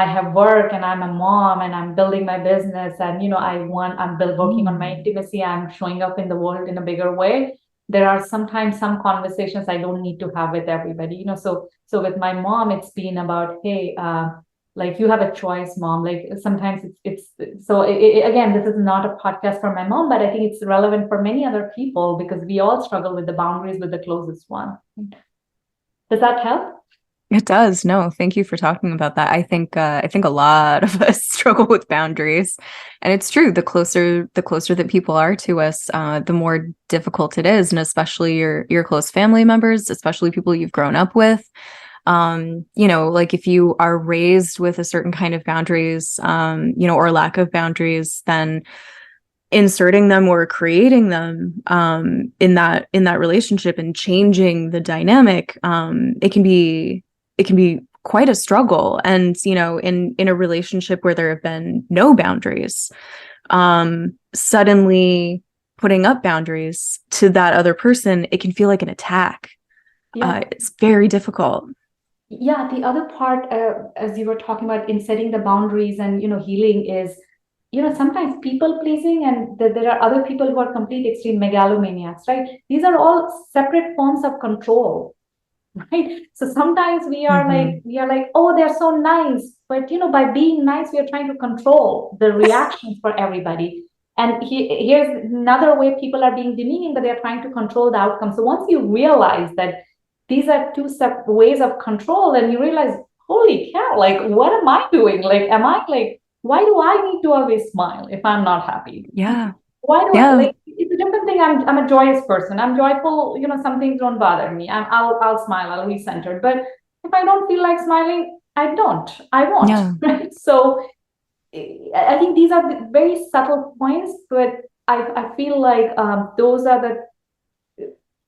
I have work and I'm a mom and I'm building my business and I'm working on my intimacy, I'm showing up in the world in a bigger way. There are sometimes some conversations I don't need to have with everybody, so with my mom it's been about, hey, like, you have a choice, mom. Like, sometimes it's so again, this is not a podcast for my mom, but I think it's relevant for many other people because we all struggle with the boundaries with the closest one. Does that help? It does. No, thank you for talking about that. I think a lot of us struggle with boundaries, and it's true. The closer that people are to us, the more difficult it is, and especially your close family members, especially people you've grown up with. Like if you are raised with a certain kind of boundaries, or lack of boundaries, then inserting them or creating them in that relationship and changing the dynamic, it can be quite a struggle. And in a relationship where there have been no boundaries, suddenly putting up boundaries to that other person, it can feel like an attack. Yeah. It's very difficult. Yeah, the other part, as you were talking about in setting the boundaries and healing is, sometimes people pleasing, and there are other people who are complete extreme megalomaniacs, right? These are all separate forms of control, right? So sometimes we are like, oh, they're so nice, but by being nice, we are trying to control the reactions for everybody. And here's another way people are being demeaning, but they're trying to control the outcome. So once you realize that these are two separate ways of control, and you realize, holy cow, like, what am I doing? Like, am I like, why do I need to always smile if I'm not happy? Yeah. Why do I Yeah. like, it's a different thing. I'm a joyous person. I'm joyful, some things don't bother me. I'll smile, I'll be centered. But if I don't feel like smiling, I won't. Yeah. Right. So I think these are the very subtle points, but I feel like those are the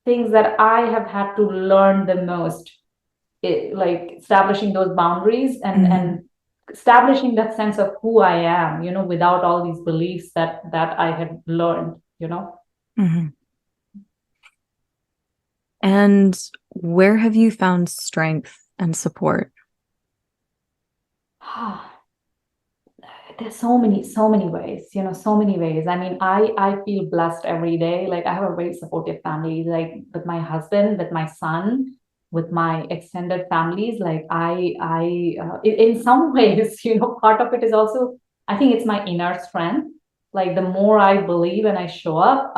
things that I have had to learn the most, like establishing those boundaries and establishing that sense of who I am, without all these beliefs that I had learned. Mm-hmm. And where have you found strength and support? There's so many ways, so many ways. I mean, I feel blessed every day. Like, I have a very supportive family, like with my husband, with my son, with my extended families. Like, in some ways, part of it is also, I think it's my inner strength. Like, the more I believe and I show up,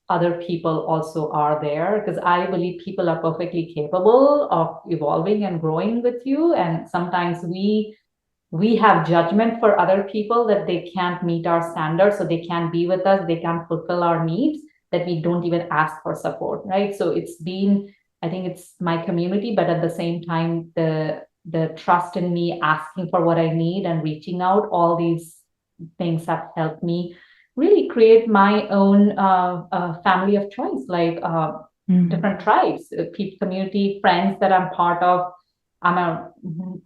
other people also are there, because I believe people are perfectly capable of evolving and growing with you. And sometimes we have judgment for other people that they can't meet our standards, so they can't be with us, they can't fulfill our needs, that we don't even ask for support, right? So it's been, I think it's my community, but at the same time, the trust in me asking for what I need and reaching out, all these things have helped me really create my own family of choice, like different tribes, community, friends that I'm part of. I'm a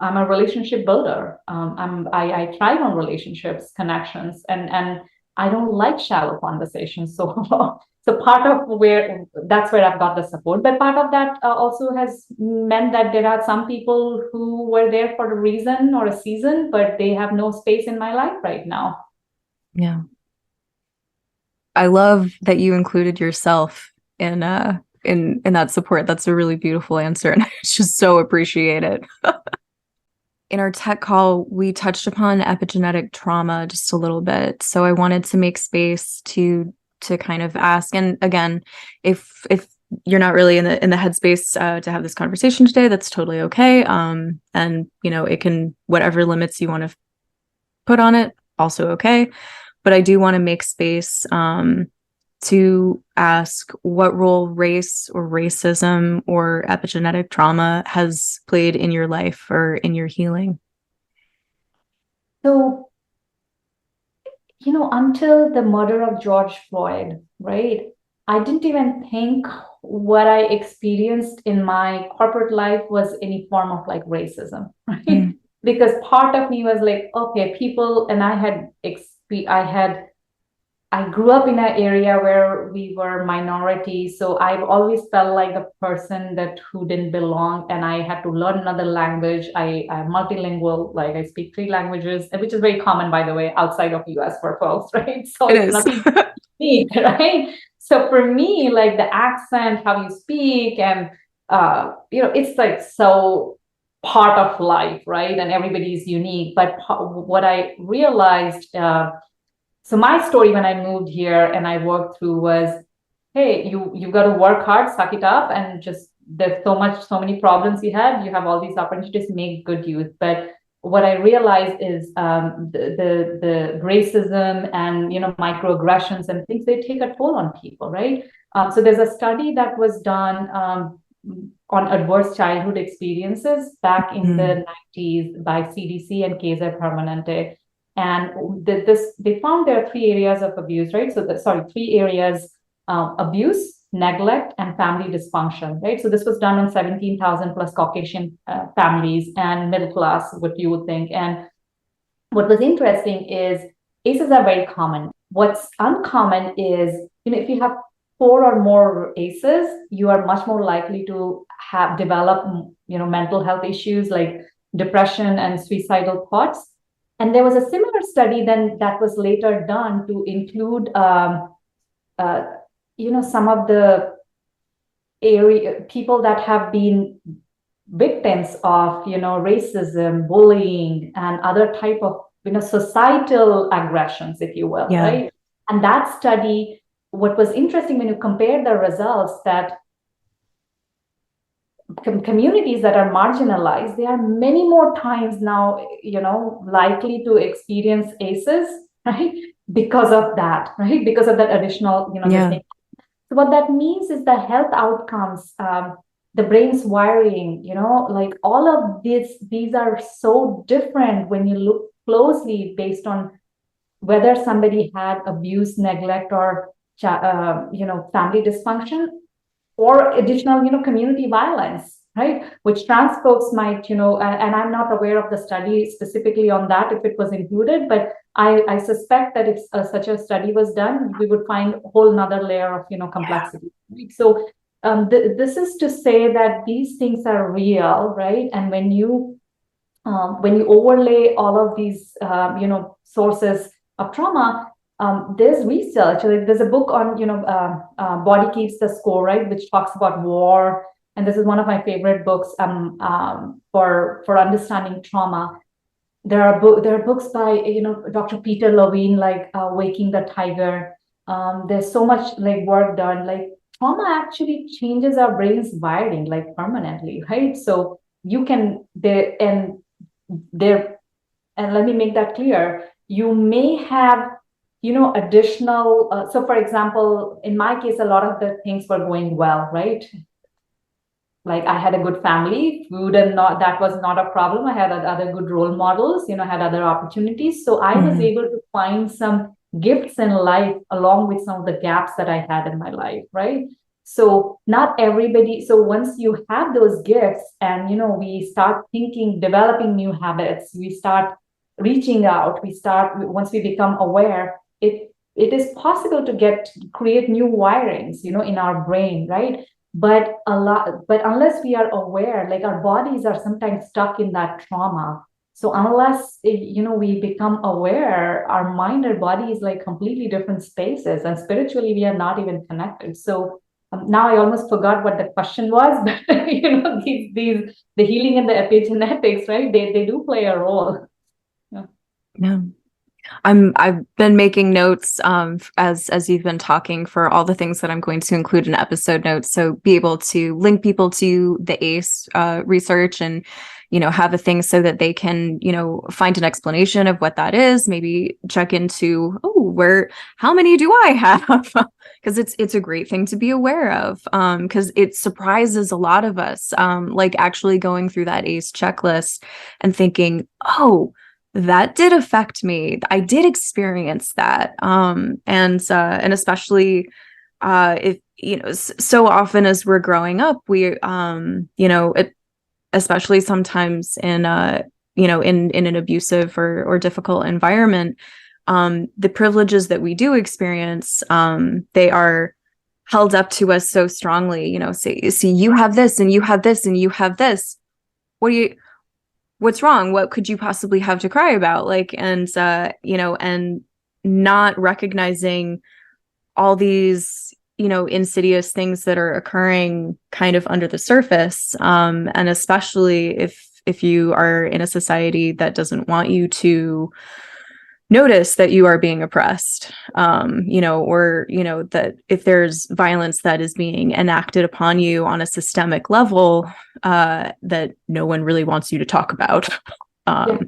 I'm a relationship builder. I thrive on relationships, connections, and I don't like shallow conversations. So so part of where that's where I've got the support, but part of that also has meant that there are some people who were there for a reason or a season, but they have no space in my life right now. Yeah. I love that you included yourself in that support. That's a really beautiful answer, and I just so appreciate it. In our tech call, we touched upon epigenetic trauma just a little bit. So I wanted to make space to kind of ask. And again, if you're not really in the headspace to have this conversation today, that's totally okay. And it can, whatever limits you want to put on it, also okay. But I do want to make space to ask what role race or racism or epigenetic trauma has played in your life or in your healing. So, until the murder of George Floyd, right? I didn't even think what I experienced in my corporate life was any form of like racism, right? Mm. Because part of me was like, okay, people, and I grew up in an area where we were minorities, so I've always felt like the person that who didn't belong, and I had to learn another language. I'm multilingual, like I speak 3 languages, which is very common, by the way, outside of US for folks, right? So It it's is. nothing unique, right? So for me, like the accent, how you speak, and it's like so part of life, right? And everybody is unique. But what I realized. So my story when I moved here and I worked through was, hey, you've got to work hard, suck it up, and just there's so many problems you had. You have all these opportunities, make good use. But what I realized is the racism and microaggressions and things, they take a toll on people, right? So there's a study that was done on adverse childhood experiences back in the 90s by CDC and Kaiser Permanente. And they found there are 3 areas of abuse, right? So, 3 areas: abuse, neglect, and family dysfunction, right? So this was done on 17,000 plus Caucasian families and middle class, what you would think. And what was interesting is ACEs are very common. What's uncommon is, if you have 4 or more ACEs, you are much more likely to develop, mental health issues like depression and suicidal thoughts. And there was a similar study then that was later done to include, some of the people that have been victims of, racism, bullying, and other type of, societal aggressions, if you will, Yeah. right? And that study, what was interesting when you compare the results, that communities that are marginalized, they are many more times now, likely to experience ACEs, right? Because of that, right? Because of that additional, Yeah. this thing. So what that means is the health outcomes, the brain's wiring, like all of these are so different when you look closely based on whether somebody had abuse, neglect, or family dysfunction, or additional, community violence, right? Which trans folks might, and I'm not aware of the study specifically on that, if it was included, but I suspect that if such a study was done, we would find a whole nother layer of, complexity. Right? So this is to say that these things are real, right? And when you overlay all of these, sources of trauma, there's research. Like there's a book on, Body Keeps the Score, right, which talks about war, and this is one of my favorite books for understanding trauma. There are books by Dr. Peter Levine, like Waking the Tiger. There's so much like work done. Like trauma actually changes our brain's wiring like permanently, right? So you can there, and let me make that clear. You may have additional, so for example, in my case, a lot of the things were going well, right? Like I had a good family, food, and not that was not a problem. I had other good role models, had other opportunities. So I was able to find some gifts in life along with some of the gaps that I had in my life, right? So not everybody. So once you have those gifts, and we start thinking, developing new habits, we start reaching out, once we become aware, it is possible to create new wirings, in our brain, right? But unless we are aware, like our bodies are sometimes stuck in that trauma. So unless we become aware, our mind or body is like completely different spaces, and spiritually we are not even connected. So now I almost forgot what the question was, but these the healing and the epigenetics, right? They do play a role. Yeah. I've been making notes as you've been talking for all the things that I'm going to include in episode notes. So be able to link people to the ACE research and, have a thing so that they can, find an explanation of what that is. Maybe check into, how many do I have? Because it's a great thing to be aware of, because it surprises a lot of us, like actually going through that ACE checklist and thinking, that did affect me. I did experience that. And especially if so often as we're growing up, we, especially sometimes in, in an abusive or difficult environment, the privileges that we do experience, they are held up to us so strongly. See, you have this and you have this and you have this. What's wrong? What could you possibly have to cry about? And not recognizing all these, insidious things that are occurring kind of under the surface. And especially if you are in a society that doesn't want you to notice that you are being oppressed, that if there's violence that is being enacted upon you on a systemic level, that no one really wants you to talk about. Yeah.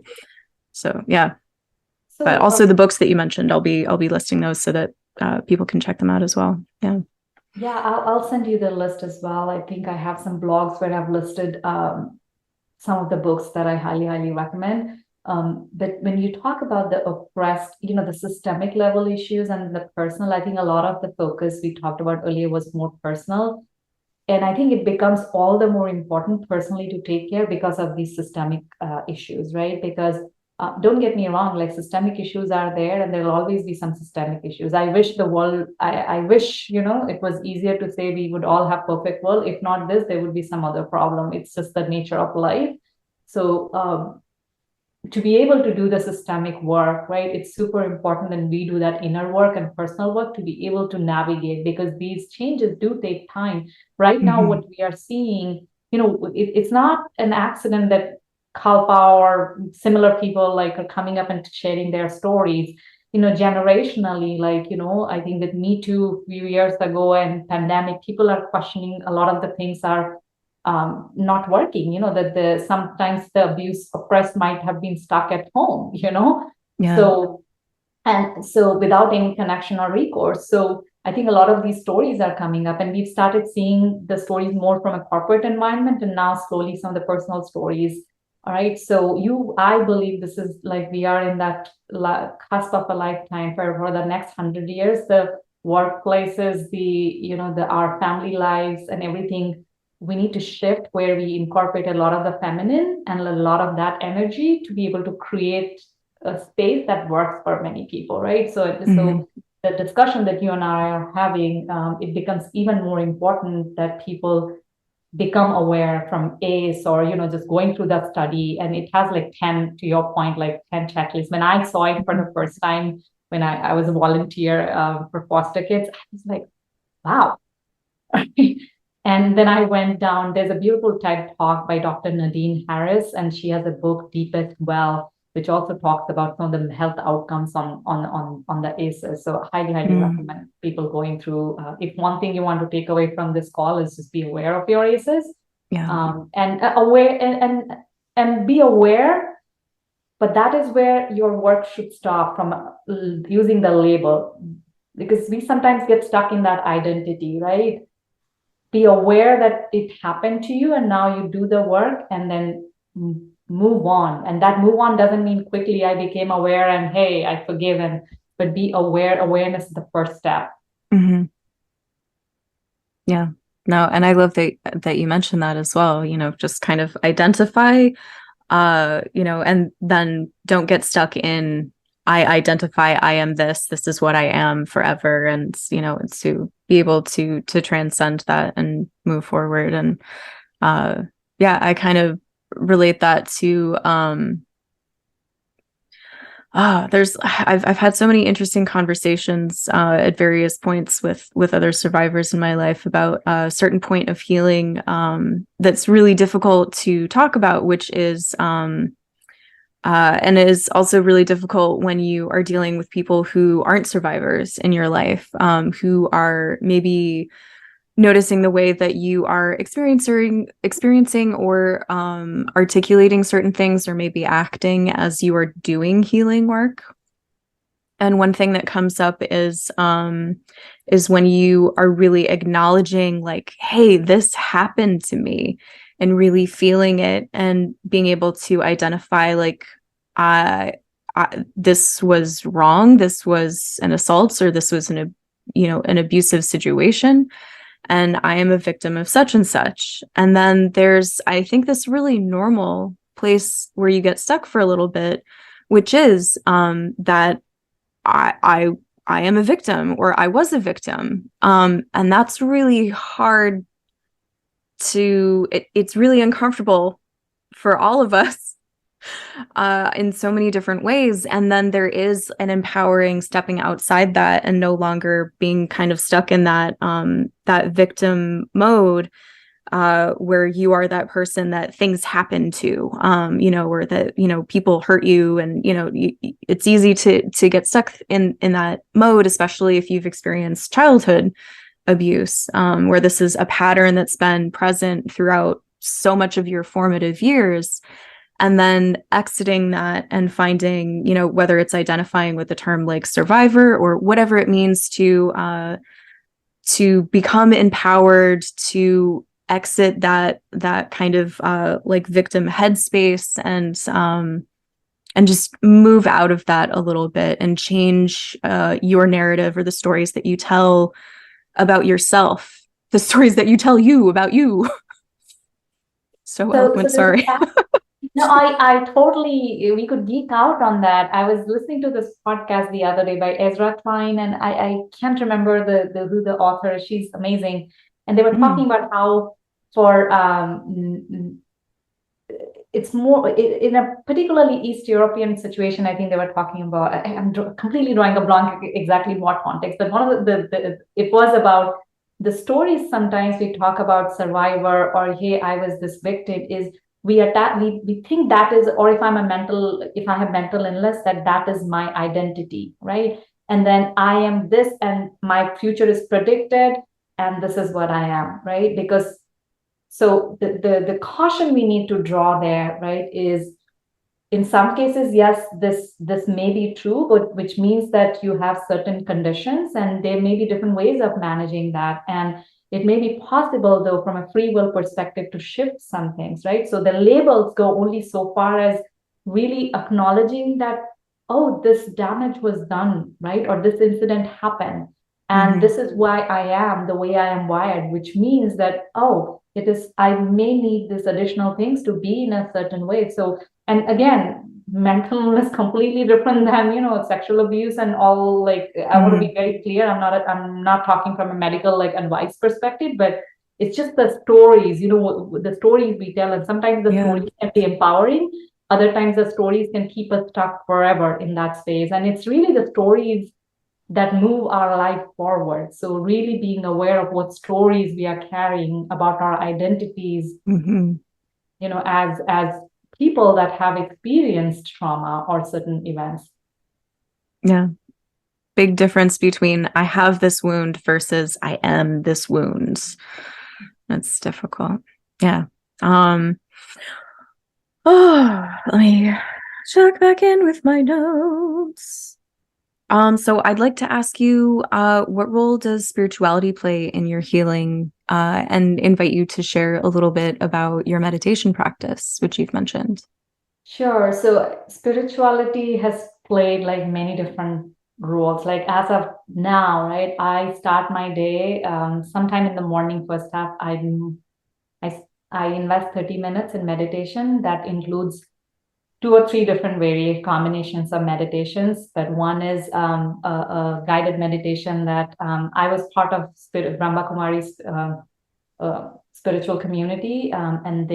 So, yeah. So, But also the books that you mentioned, I'll be listing those so that people can check them out as well. Yeah. Yeah, I'll send you the list as well. I think I have some blogs where I've listed some of the books that I highly, highly recommend. But when you talk about the oppressed, the systemic level issues and the personal, I think a lot of the focus we talked about earlier was more personal. And I think it becomes all the more important personally to take care because of these systemic issues, right? Because don't get me wrong, like systemic issues are there and there'll always be some systemic issues. I wish the world, I wish, it was easier to say we would all have perfect world. If not this, there would be some other problem. It's just the nature of life. So to be able to do the systemic work, right? It's super important and we do that inner work and personal work to be able to navigate because these changes do take time. Right now, what we are seeing, it's not an accident that Kalpa or similar people like are coming up and sharing their stories, generationally, I think that Me Too a few years ago and pandemic, people are questioning a lot of the things are not working, that sometimes the abuse oppressed might have been stuck at home, Yeah. So without any connection or recourse. So I think a lot of these stories are coming up and we've started seeing the stories more from a corporate environment and now slowly some of the personal stories. All right. So I believe this is like we are in that cusp of a lifetime for the next 100 years, the workplaces, our family lives and everything, we need to shift where we incorporate a lot of the feminine and a lot of that energy to be able to create a space that works for many people, right? So the discussion that you and I are having, it becomes even more important that people become aware from ACE or, just going through that study. And it has like 10, to your point, like 10 checklists. When I saw it for the first time, when I was a volunteer for foster kids, I was like, wow. And then I went down, there's a beautiful TED talk by Dr. Nadine Harris, and she has a book, Deepest Well, which also talks about some of the health outcomes on the ACEs. So highly, highly recommend people going through. If one thing you want to take away from this call is just be aware of your ACEs. Yeah. And aware and be aware, but that is where your work should stop from using the label, because we sometimes get stuck in that identity, right? Be aware that it happened to you and now you do the work and then move on. And that move on doesn't mean quickly I became aware and hey, I forgive, but be aware. Awareness is the first step. Yeah. No, and I love that you mentioned that as well, just kind of identify, and then don't get stuck in I identify, I am this is what I am forever. And, to be able to transcend that and move forward. And, I kind of relate that to, I've had so many interesting conversations, at various points with other survivors in my life about a certain point of healing, that's really difficult to talk about, which is, and it is also really difficult when you are dealing with people who aren't survivors in your life, who are maybe noticing the way that you are experiencing or articulating certain things, or maybe acting as you are doing healing work. And one thing that comes up is when you are really acknowledging, like, hey, this happened to me, and really feeling it and being able to identify, like, this was wrong, this was an assault, or this was an abusive situation. and I am a victim of such and such. And then there's, I think, this really normal place where you get stuck for a little bit, which is that I I am a victim, or I was a victim. And that's really hard it's really uncomfortable for all of us in so many different ways. And then there is an empowering stepping outside that and no longer being kind of stuck in that victim mode, where you are that person that things happen to, or that, people hurt you, and, it's easy to get stuck in that mode, especially if you've experienced childhood abuse, where this is a pattern that's been present throughout so much of your formative years. And then exiting that and finding, whether it's identifying with the term like survivor or whatever it means to become empowered, to exit that kind of like victim headspace, and just move out of that a little bit and change your narrative, or the stories that you tell about yourself, the stories that you tell you about you. So eloquent, sorry. No, I totally, we could geek out on that. I was listening to this podcast the other day by Ezra Klein, and I can't remember who the author is. She's amazing. And they were talking about how for it's more in a particularly East European situation. I think they were talking about, I'm completely drawing a blank exactly in what context, but one of it was about the stories. Sometimes we talk about survivor, or hey, I was this victim, is we think that is, or if I have mental illness, that is my identity, right? And then I am this, and my future is predicted, and this is what I am, right? Because so the caution we need to draw there, right, is in some cases, yes, this may be true, but which means that you have certain conditions, and there may be different ways of managing that. And it may be possible, though, from a free will perspective, to shift some things, right? So the labels go only so far as really acknowledging that, oh, this damage was done, right? Or this incident happened. And this is why I am the way I am wired, which means that, oh, I may need this additional things to be in a certain way. So, and again, mental illness completely different than, sexual abuse and all. Like, I want to be very clear. I'm not talking from a medical like advice perspective, but it's just the stories, the stories we tell. And sometimes the stories can be empowering. Other times the stories can keep us stuck forever in that space. And it's really the stories that move our life forward. So really being aware of what stories we are carrying about our identities, as people that have experienced trauma or certain events. Yeah. Big difference between I have this wound versus I am this wound. That's difficult. Yeah. Let me check back in with my notes. So I'd like to ask you, what role does spirituality play in your healing, and invite you to share a little bit about your meditation practice, which you've mentioned. Sure. So spirituality has played like many different roles. Like as of now, right, I start my day sometime in the morning. First half, I invest 30 minutes in meditation. That includes 2 or 3 different various combinations of meditations. But one is a guided meditation that I was part of Brahma Kumari's spiritual community, and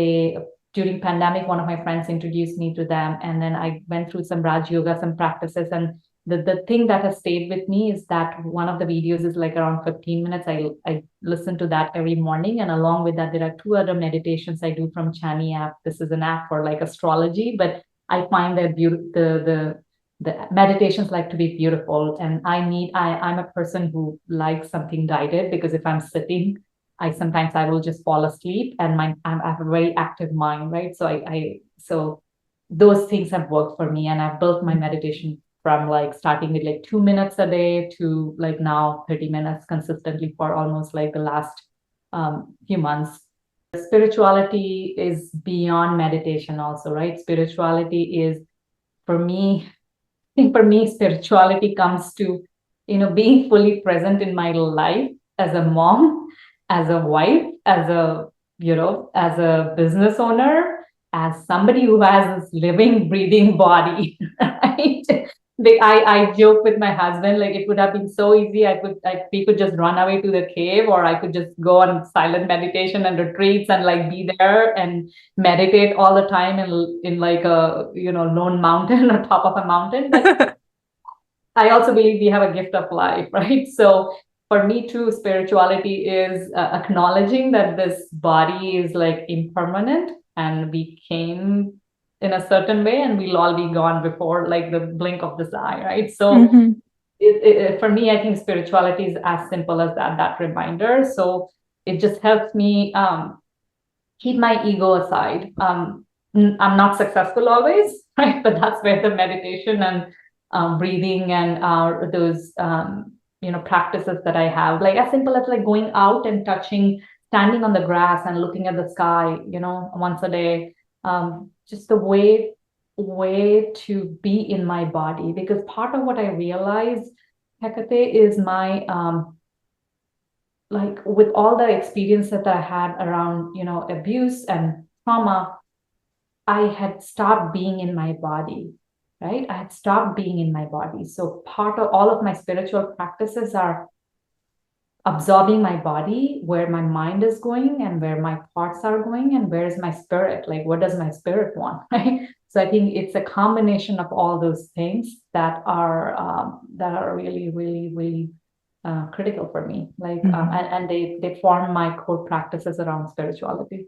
during pandemic, one of my friends introduced me to them, and then I went through some Raj Yoga, some practices, and the thing that has stayed with me is that one of the videos is like around 15 minutes. I listen to that every morning, and along with that, there are 2 other meditations I do from Chani app. This is an app for like astrology, but I find that the meditations like to be beautiful, and I'm a person who likes something guided, because if I'm sitting, I will just fall asleep, and I have a very active mind, right? So those things have worked for me, and I've built my meditation from like starting with like 2 minutes a day to like now 30 minutes consistently for almost like the last few months. Spirituality is beyond meditation also, right? Spirituality is, for me, I think for me, spirituality comes to, being fully present in my life as a mom, as a wife, as a, as a business owner, as somebody who has this living, breathing body, right? I joke with my husband, like it would have been so easy. We could just run away to the cave, or I could just go on silent meditation and retreats and like be there and meditate all the time in like a, lone mountain or top of a mountain. But I also believe we have a gift of life, right? So for me too, spirituality is acknowledging that this body is like impermanent, and we came in a certain way and we'll all be gone before like the blink of this eye, right? So Mhm. for me, I think spirituality is as simple as that reminder. So it just helps me keep my ego aside. I'm not successful always, right? But that's where the meditation and breathing and those practices that I have, like as simple as like going out and touching, standing on the grass and looking at the sky, once a day, just the way to be in my body. Because part of what I realized, Hecate, is my like with all the experience that I had around, abuse and trauma, I had stopped being in my body, right? I had stopped being in my body. So part of all of my spiritual practices are absorbing my body, where my mind is going and where my thoughts are going, and where is my spirit? Like, what does my spirit want, right? So I think it's a combination of all those things that are really, really, really critical for me. Like, and they form my core practices around spirituality.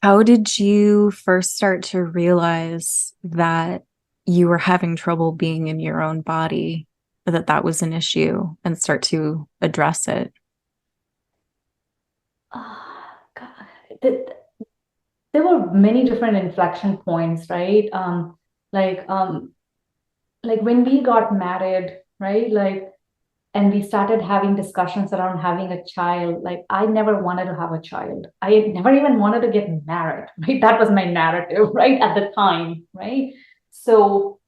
How did you first start to realize that you were having trouble being in your own body, that was an issue, and start to address it? God, there were many different inflection points, right? Like um, like when we got married, right? Like, and we started having discussions around having a child. Like, I never wanted to have a child. I never even wanted to get married, right? That was my narrative, right? At the time, right? So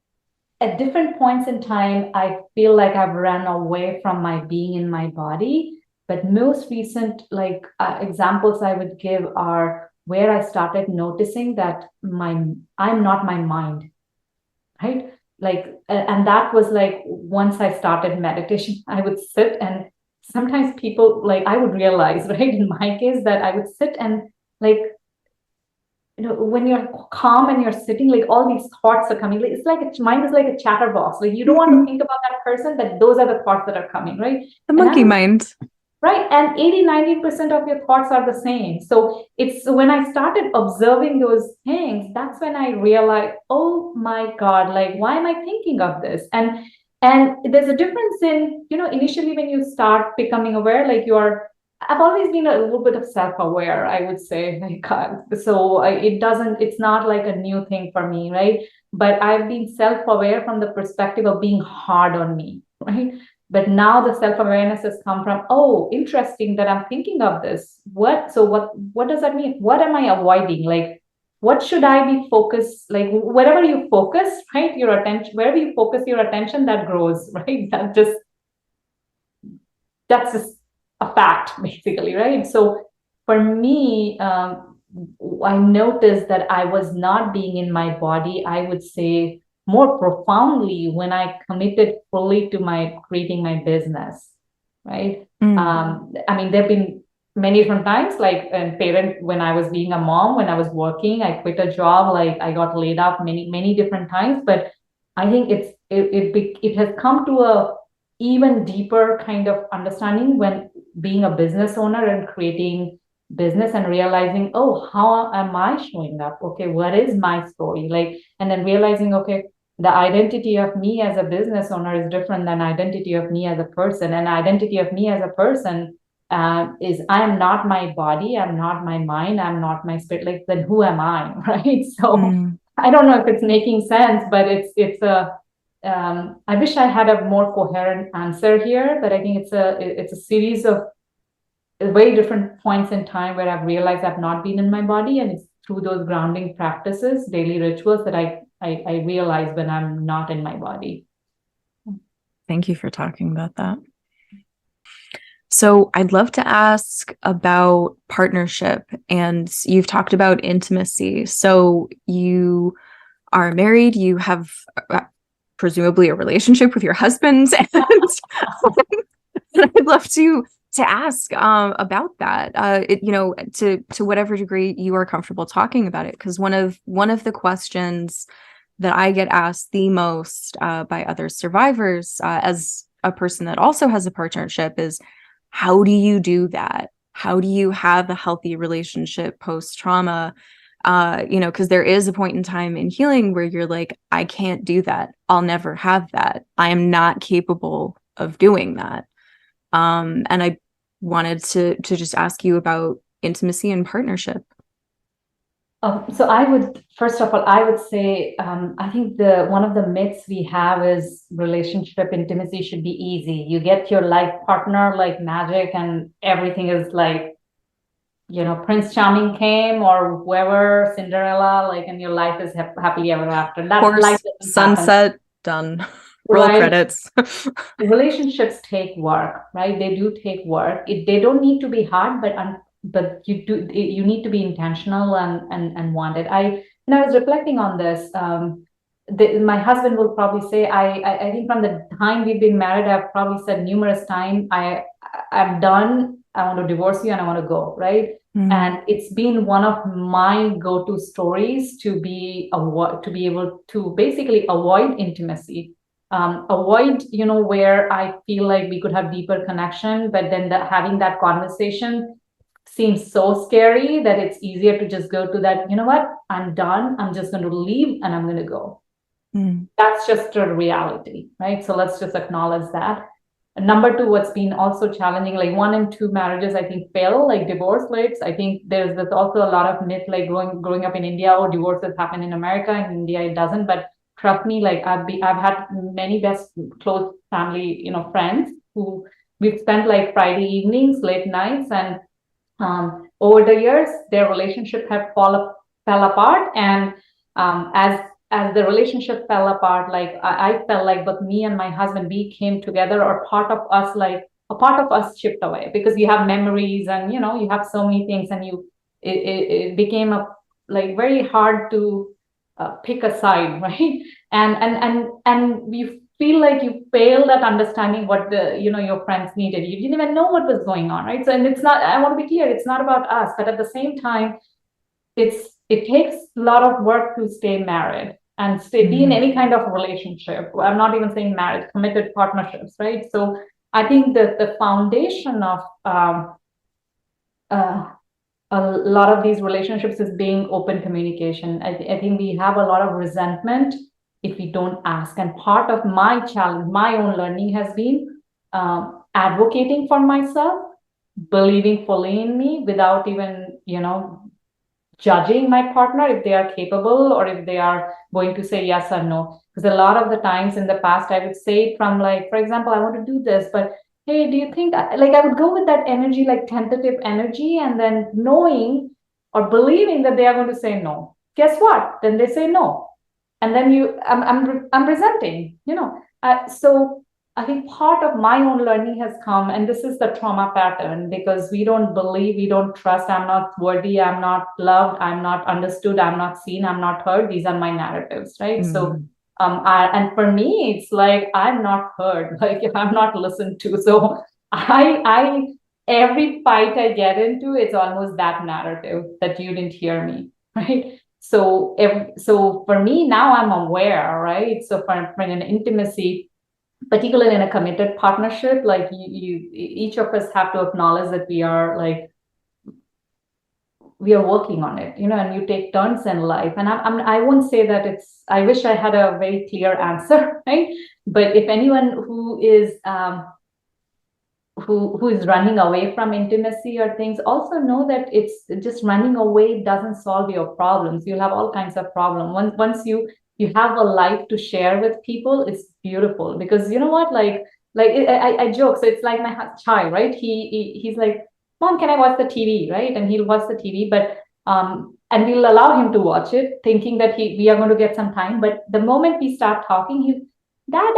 at different points in time, I feel like I've run away from my being in my body. But most recent, like examples I would give are where I started noticing that I'm not my mind, right? Like, and that was like once I started meditation, I would sit and sometimes people like I would realize, right, in my case, that I would sit and like, when you're calm and you're sitting, like all these thoughts are coming. Like, it's like mind is like a chatterbox. Like, you don't want to think about that person, but those are the thoughts that are coming, right? The And monkey mind. right, and 80-90% of your thoughts are the same. So it's when I started observing those things, that's when I realized, oh my God, like, why am I thinking of this? And there's a difference in, initially when you start becoming aware, like I've always been a little bit of self-aware, I would say. Like, it's not like a new thing for me, right? But I've been self-aware from the perspective of being hard on me, right? But now the self-awareness has come from, oh, interesting that I'm thinking of this. What does that mean? What am I avoiding? Like, what should I be focused? Like, wherever you focus, right? Your attention, wherever you focus your attention, that grows, right? That's just a fact, basically, right? So for me, I noticed that I was not being in my body, I would say, more profoundly when I committed fully to my creating my business, right? I mean, there have been many different times, like when I was being a mom, when I was working, I quit a job, like I got laid off many, many different times. But I think it has come to a even deeper kind of understanding when being a business owner and creating business and realizing, oh, how am I showing up? Okay, what is my story? Like, and then realizing, okay, the identity of me as a business owner is different than identity of me as a person. And identity of me as a person is I am not my body, I'm not my mind, I'm not my spirit. Like, then who am I? Right. So I don't know if it's making sense, but I wish I had a more coherent answer here, but I think it's a series of very different points in time where I've realized I've not been in my body, and it's through those grounding practices, daily rituals, that I realize when I'm not in my body. Thank you for talking about that. So I'd love to ask about partnership, and you've talked about intimacy. So you are married, you have presumably a relationship with your husband, and I'd love to ask about that. To whatever degree you are comfortable talking about it, because one of the questions that I get asked the most by other survivors, as a person that also has a partnership, is how do you do that? How do you have a healthy relationship post trauma? Because there is a point in time in healing where you're like, I can't do that. I'll never have that. I am not capable of doing that. And I wanted to just ask you about intimacy and partnership. So first of all, I would say, I think the one of the myths we have is relationship intimacy should be easy. You get your life partner like magic, and everything is like, Prince Charming came or whoever, Cinderella, like, and your life is happily ever after. That Course, life doesn't happen, sunset, done. Roll right? credits. Relationships take work, right? They do take work. They don't need to be hard, but you need to be intentional and want it. When I was reflecting on this, my husband will probably say, I think from the time we've been married, I've probably said numerous times, I'm done. I want to divorce you and I want to go, right? And it's been one of my go-to stories to be able to basically avoid intimacy, avoid, where I feel like we could have deeper connection, but then having that conversation seems so scary that it's easier to just go to that, you know what, I'm done. I'm just going to leave and I'm going to go. That's just a reality, right? So let's just acknowledge that. And number two, what's been also challenging, like 1 and 2 marriages, I think fail, like divorce rates. I think there's also a lot of myth, like growing up in India, or divorces happen in America. In India, it doesn't. But trust me, like I've had many best close family, friends who we've spent like Friday evenings, late nights, and over the years, their relationship have fell apart. And as the relationship fell apart, like I felt like both me and my husband, we came together, or a part of us chipped away, because you have memories and you have so many things, and it became like very hard to pick a side, right? And we feel like you failed at understanding what your friends needed. You didn't even know what was going on, right? So, and it's not, I want to be clear, it's not about us, but at the same time, it takes a lot of work to stay married and be in any kind of relationship. I'm not even saying marriage, committed partnerships, right? So I think that the foundation of a lot of these relationships is being open communication. I think we have a lot of resentment if we don't ask. And part of my challenge, my own learning, has been advocating for myself, believing fully in me without even, judging my partner if they are capable, or if they are going to say yes or no. Because a lot of the times in the past, I would say it from, like, for example, I want to do this, but hey, do you think, like, I would go with that energy, like tentative energy, and then knowing or believing that they are going to say no. Guess what? Then they say no. And then I'm resenting, so I think part of my own learning has come, and this is the trauma pattern, because we don't believe, we don't trust, I'm not worthy, I'm not loved, I'm not understood, I'm not seen, I'm not heard. These are my narratives, right? So, and for me, it's like, I'm not heard, like if I'm not listened to. So every fight I get into, it's almost that narrative that you didn't hear me, right? So, so for me now, I'm aware, right? So for an intimacy, particularly in a committed partnership, like each of us have to acknowledge that we are working on it, and you take turns in life. And I won't say that I wish I had a very clear answer, right? But if anyone who is who is running away from intimacy or things, also know that it's just running away doesn't solve your problems. You'll have all kinds of problems. Once you have a life to share with people, it's beautiful. Because you know what, I joke, so it's like my child, right? He's like, Mom, can I watch the TV, right? And he'll watch the TV, but and we'll allow him to watch it, thinking that we are going to get some time. But the moment we start talking, Dad,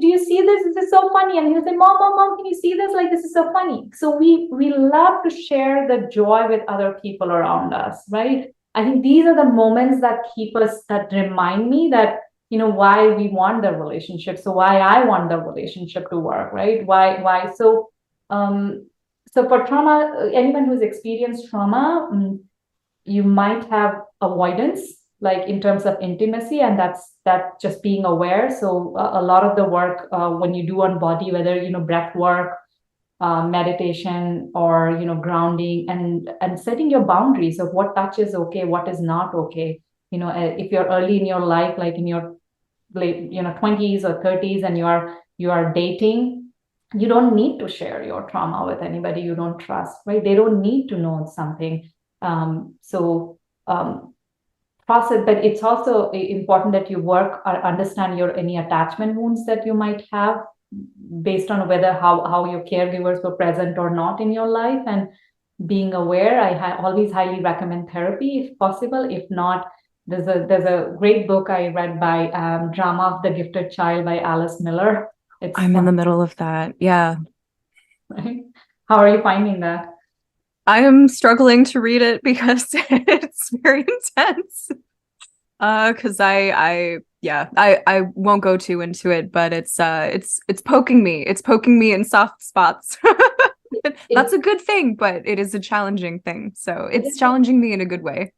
do you see this? This is so funny. And he'll say, Mom, can you see this? Like, this is so funny. So we love to share the joy with other people around us, right? I think these are the moments that keep us, that remind me that, why we want the relationship. So why I want the relationship to work, right? Why? So for trauma, anyone who's experienced trauma, you might have avoidance, like in terms of intimacy, and that's just being aware. So a lot of the work, when you do on body, whether breath work, meditation, or grounding, and setting your boundaries of what touch is okay, what is not okay. If you're early in your life, like in your late 20s or 30s, and you are dating, you don't need to share your trauma with anybody you don't trust, right? They don't need to know something. So process, but it's also important that you work or understand your any attachment wounds that you might have, based on whether how your caregivers were present or not in your life, and being aware. I always highly recommend therapy if possible. If not, there's a great book I read by Drama of the Gifted Child by Alice Miller. I'm in the middle of that. Yeah. Right? How are you finding that? I am struggling to read it because it's very intense. Because I won't go too into it, but it's poking me. It's poking me in soft spots. That's a good thing, but it is a challenging thing. So it's challenging me in a good way.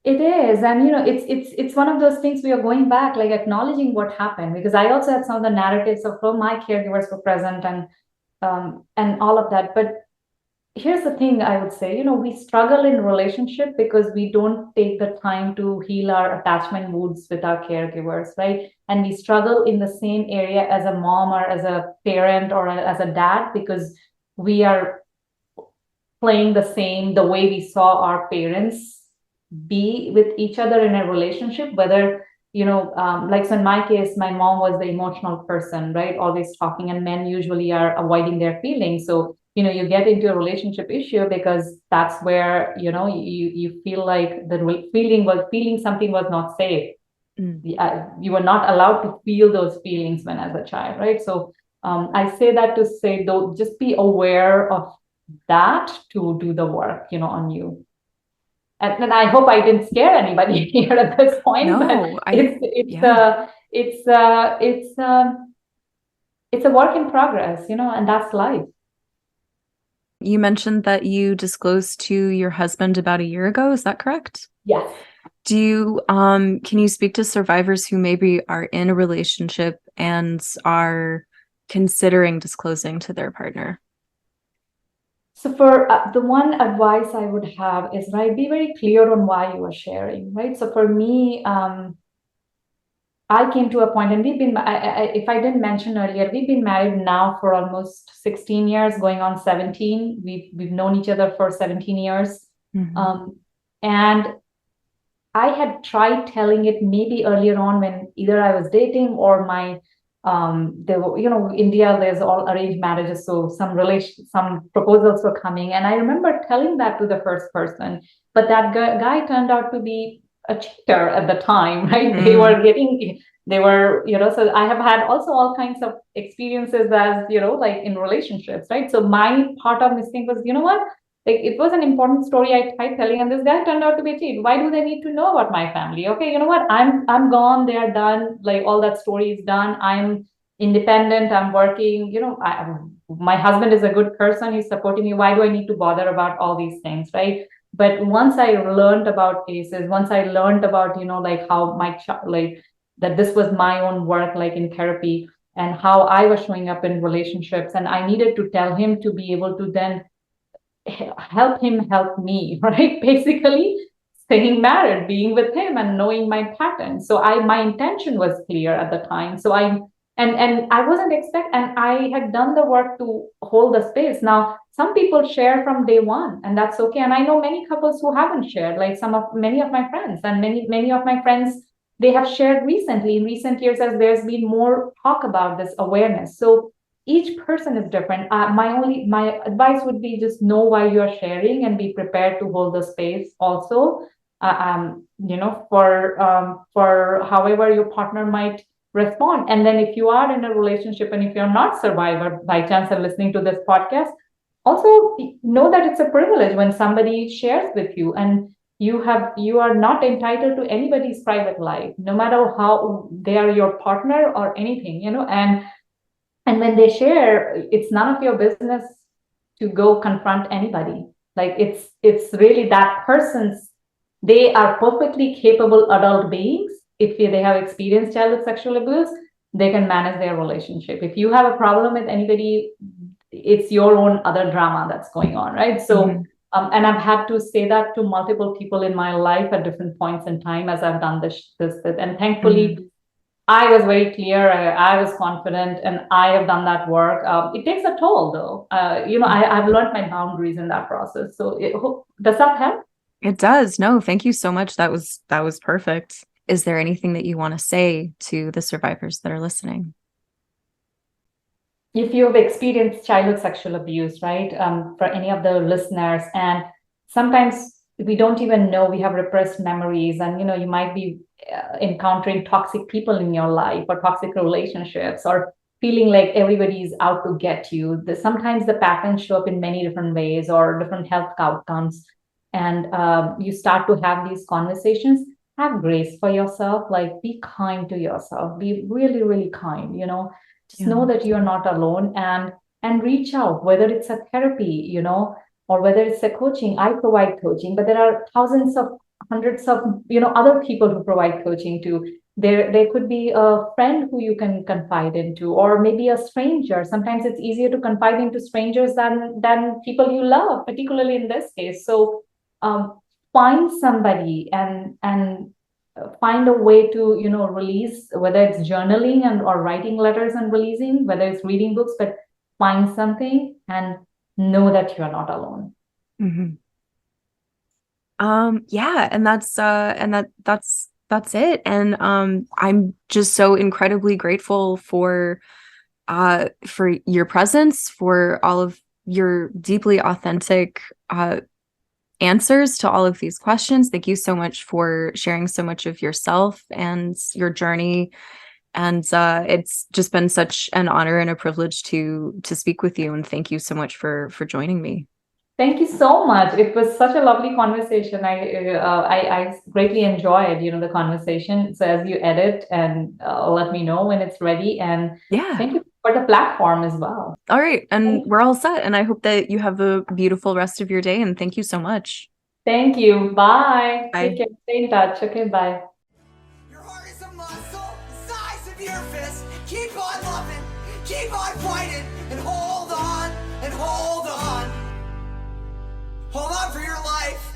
It is, and it's one of those things we are going back, like acknowledging what happened, because I also had some of the narratives of how my caregivers were present, and all of that. But here's the thing, I would say, we struggle in relationship because we don't take the time to heal our attachment wounds with our caregivers, right? And we struggle in the same area as a mom or as a parent or as a dad, because we are playing the way we saw our parents be with each other in a relationship, whether like, so in my case, my mom was the emotional person, right, always talking, and men usually are avoiding their feelings. So you get into a relationship issue because that's where you feel like the feeling something was not safe. You were not allowed to feel those feelings when as a child, right? So I say that to say, though, just be aware of that to do the work on you. And I hope I didn't scare anybody here at this point. No, but it's a work in progress, and that's life. You mentioned that you disclosed to your husband about a year ago. Is that correct? Yes. Can you speak to survivors who maybe are in a relationship and are considering disclosing to their partner? So for the one advice I would have is, right, be very clear on why you are sharing, right? So for me, I came to a point, and we've been, if I didn't mention earlier, we've been married now for almost 16 years, going on 17. We've known each other for 17 years. And I had tried telling it maybe earlier on, when either I was dating or my there were, India, there's all arranged marriages, so some proposals were coming, and I remember telling that to the first person, but that guy turned out to be a cheater at the time, right? They were, so I have had also all kinds of experiences as, like in relationships, right? So my part of mistake was, what? Like, it was an important story I tried telling, and this guy turned out to be a cheat. Why do they need to know about my family? Okay, you know what? I'm gone. They are done. Like, all that story is done. I'm independent. I'm working. My husband is a good person. He's supporting me. Why do I need to bother about all these things, right? But once I learned about cases, once I learned about like how my like that this was my own work, like in therapy, and how I was showing up in relationships, and I needed to tell him to be able to then help him help me, right? Basically staying married, being with him, and knowing my pattern. So my intention was clear at the time. So I wasn't and I had done the work to hold the space. Now some people share from day one, and that's okay. And I know many couples who haven't shared, like many of my friends, and many of my friends, they have shared recently in recent years, as there's been more talk about this awareness. So each person is different. My advice would be, just know why you are sharing and be prepared to hold the space also. For however your partner might respond. And then if you are in a relationship and if you're not survivor by chance and listening to this podcast, also know that it's a privilege when somebody shares with you, and you are not entitled to anybody's private life, no matter how they are your partner or anything, and when they share, it's none of your business to go confront anybody. Like it's really that person's, they are perfectly capable adult beings. If they have experienced childhood sexual abuse, they can manage their relationship. If you have a problem with anybody, it's your own other drama that's going on, right? So and I've had to say that to multiple people in my life at different points in time as I've done this, and thankfully I was very clear. I was confident, and I have done that work. It takes a toll, though. I've learned my boundaries in that process. So, does that help? It does. No, thank you so much. That was perfect. Is there anything that you want to say to the survivors that are listening? If you've experienced childhood sexual abuse, right, for any of the listeners, and sometimes we don't even know we have repressed memories, and you might be encountering toxic people in your life or toxic relationships, or feeling like everybody's out to get you. Sometimes the patterns show up in many different ways or different health outcomes, and you start to have these conversations. Have grace for yourself, like be kind to yourself, be really, really kind, just know that you're not alone, and reach out, whether it's a therapy, or whether it's a coaching. I provide coaching, but there are hundreds of other people who provide coaching too. There could be a friend who you can confide into, or maybe a stranger. Sometimes it's easier to confide into strangers than people you love, particularly in this case. So find somebody, and find a way to release, whether it's journaling and or writing letters and releasing, whether it's reading books, but find something and know that you're not alone. Yeah, and that's it. And I'm just so incredibly grateful for your presence, for all of your deeply authentic answers to all of these questions. Thank you so much for sharing so much of yourself and your journey. And it's just been such an honor and a privilege to speak with you. And thank you so much for joining me. Thank you so much. It was such a lovely conversation. I greatly enjoyed, the conversation. So as you edit, and let me know when it's ready. And thank you for the platform as well. All right. And we're all set. And I hope that you have a beautiful rest of your day. And thank you so much. Thank you. Bye. Bye. Take care. Stay in touch. Okay, bye. Your heart is a muscle the size of your fist. Keep on loving, keep on fighting, and hold on, and hold on. Hold on for your life.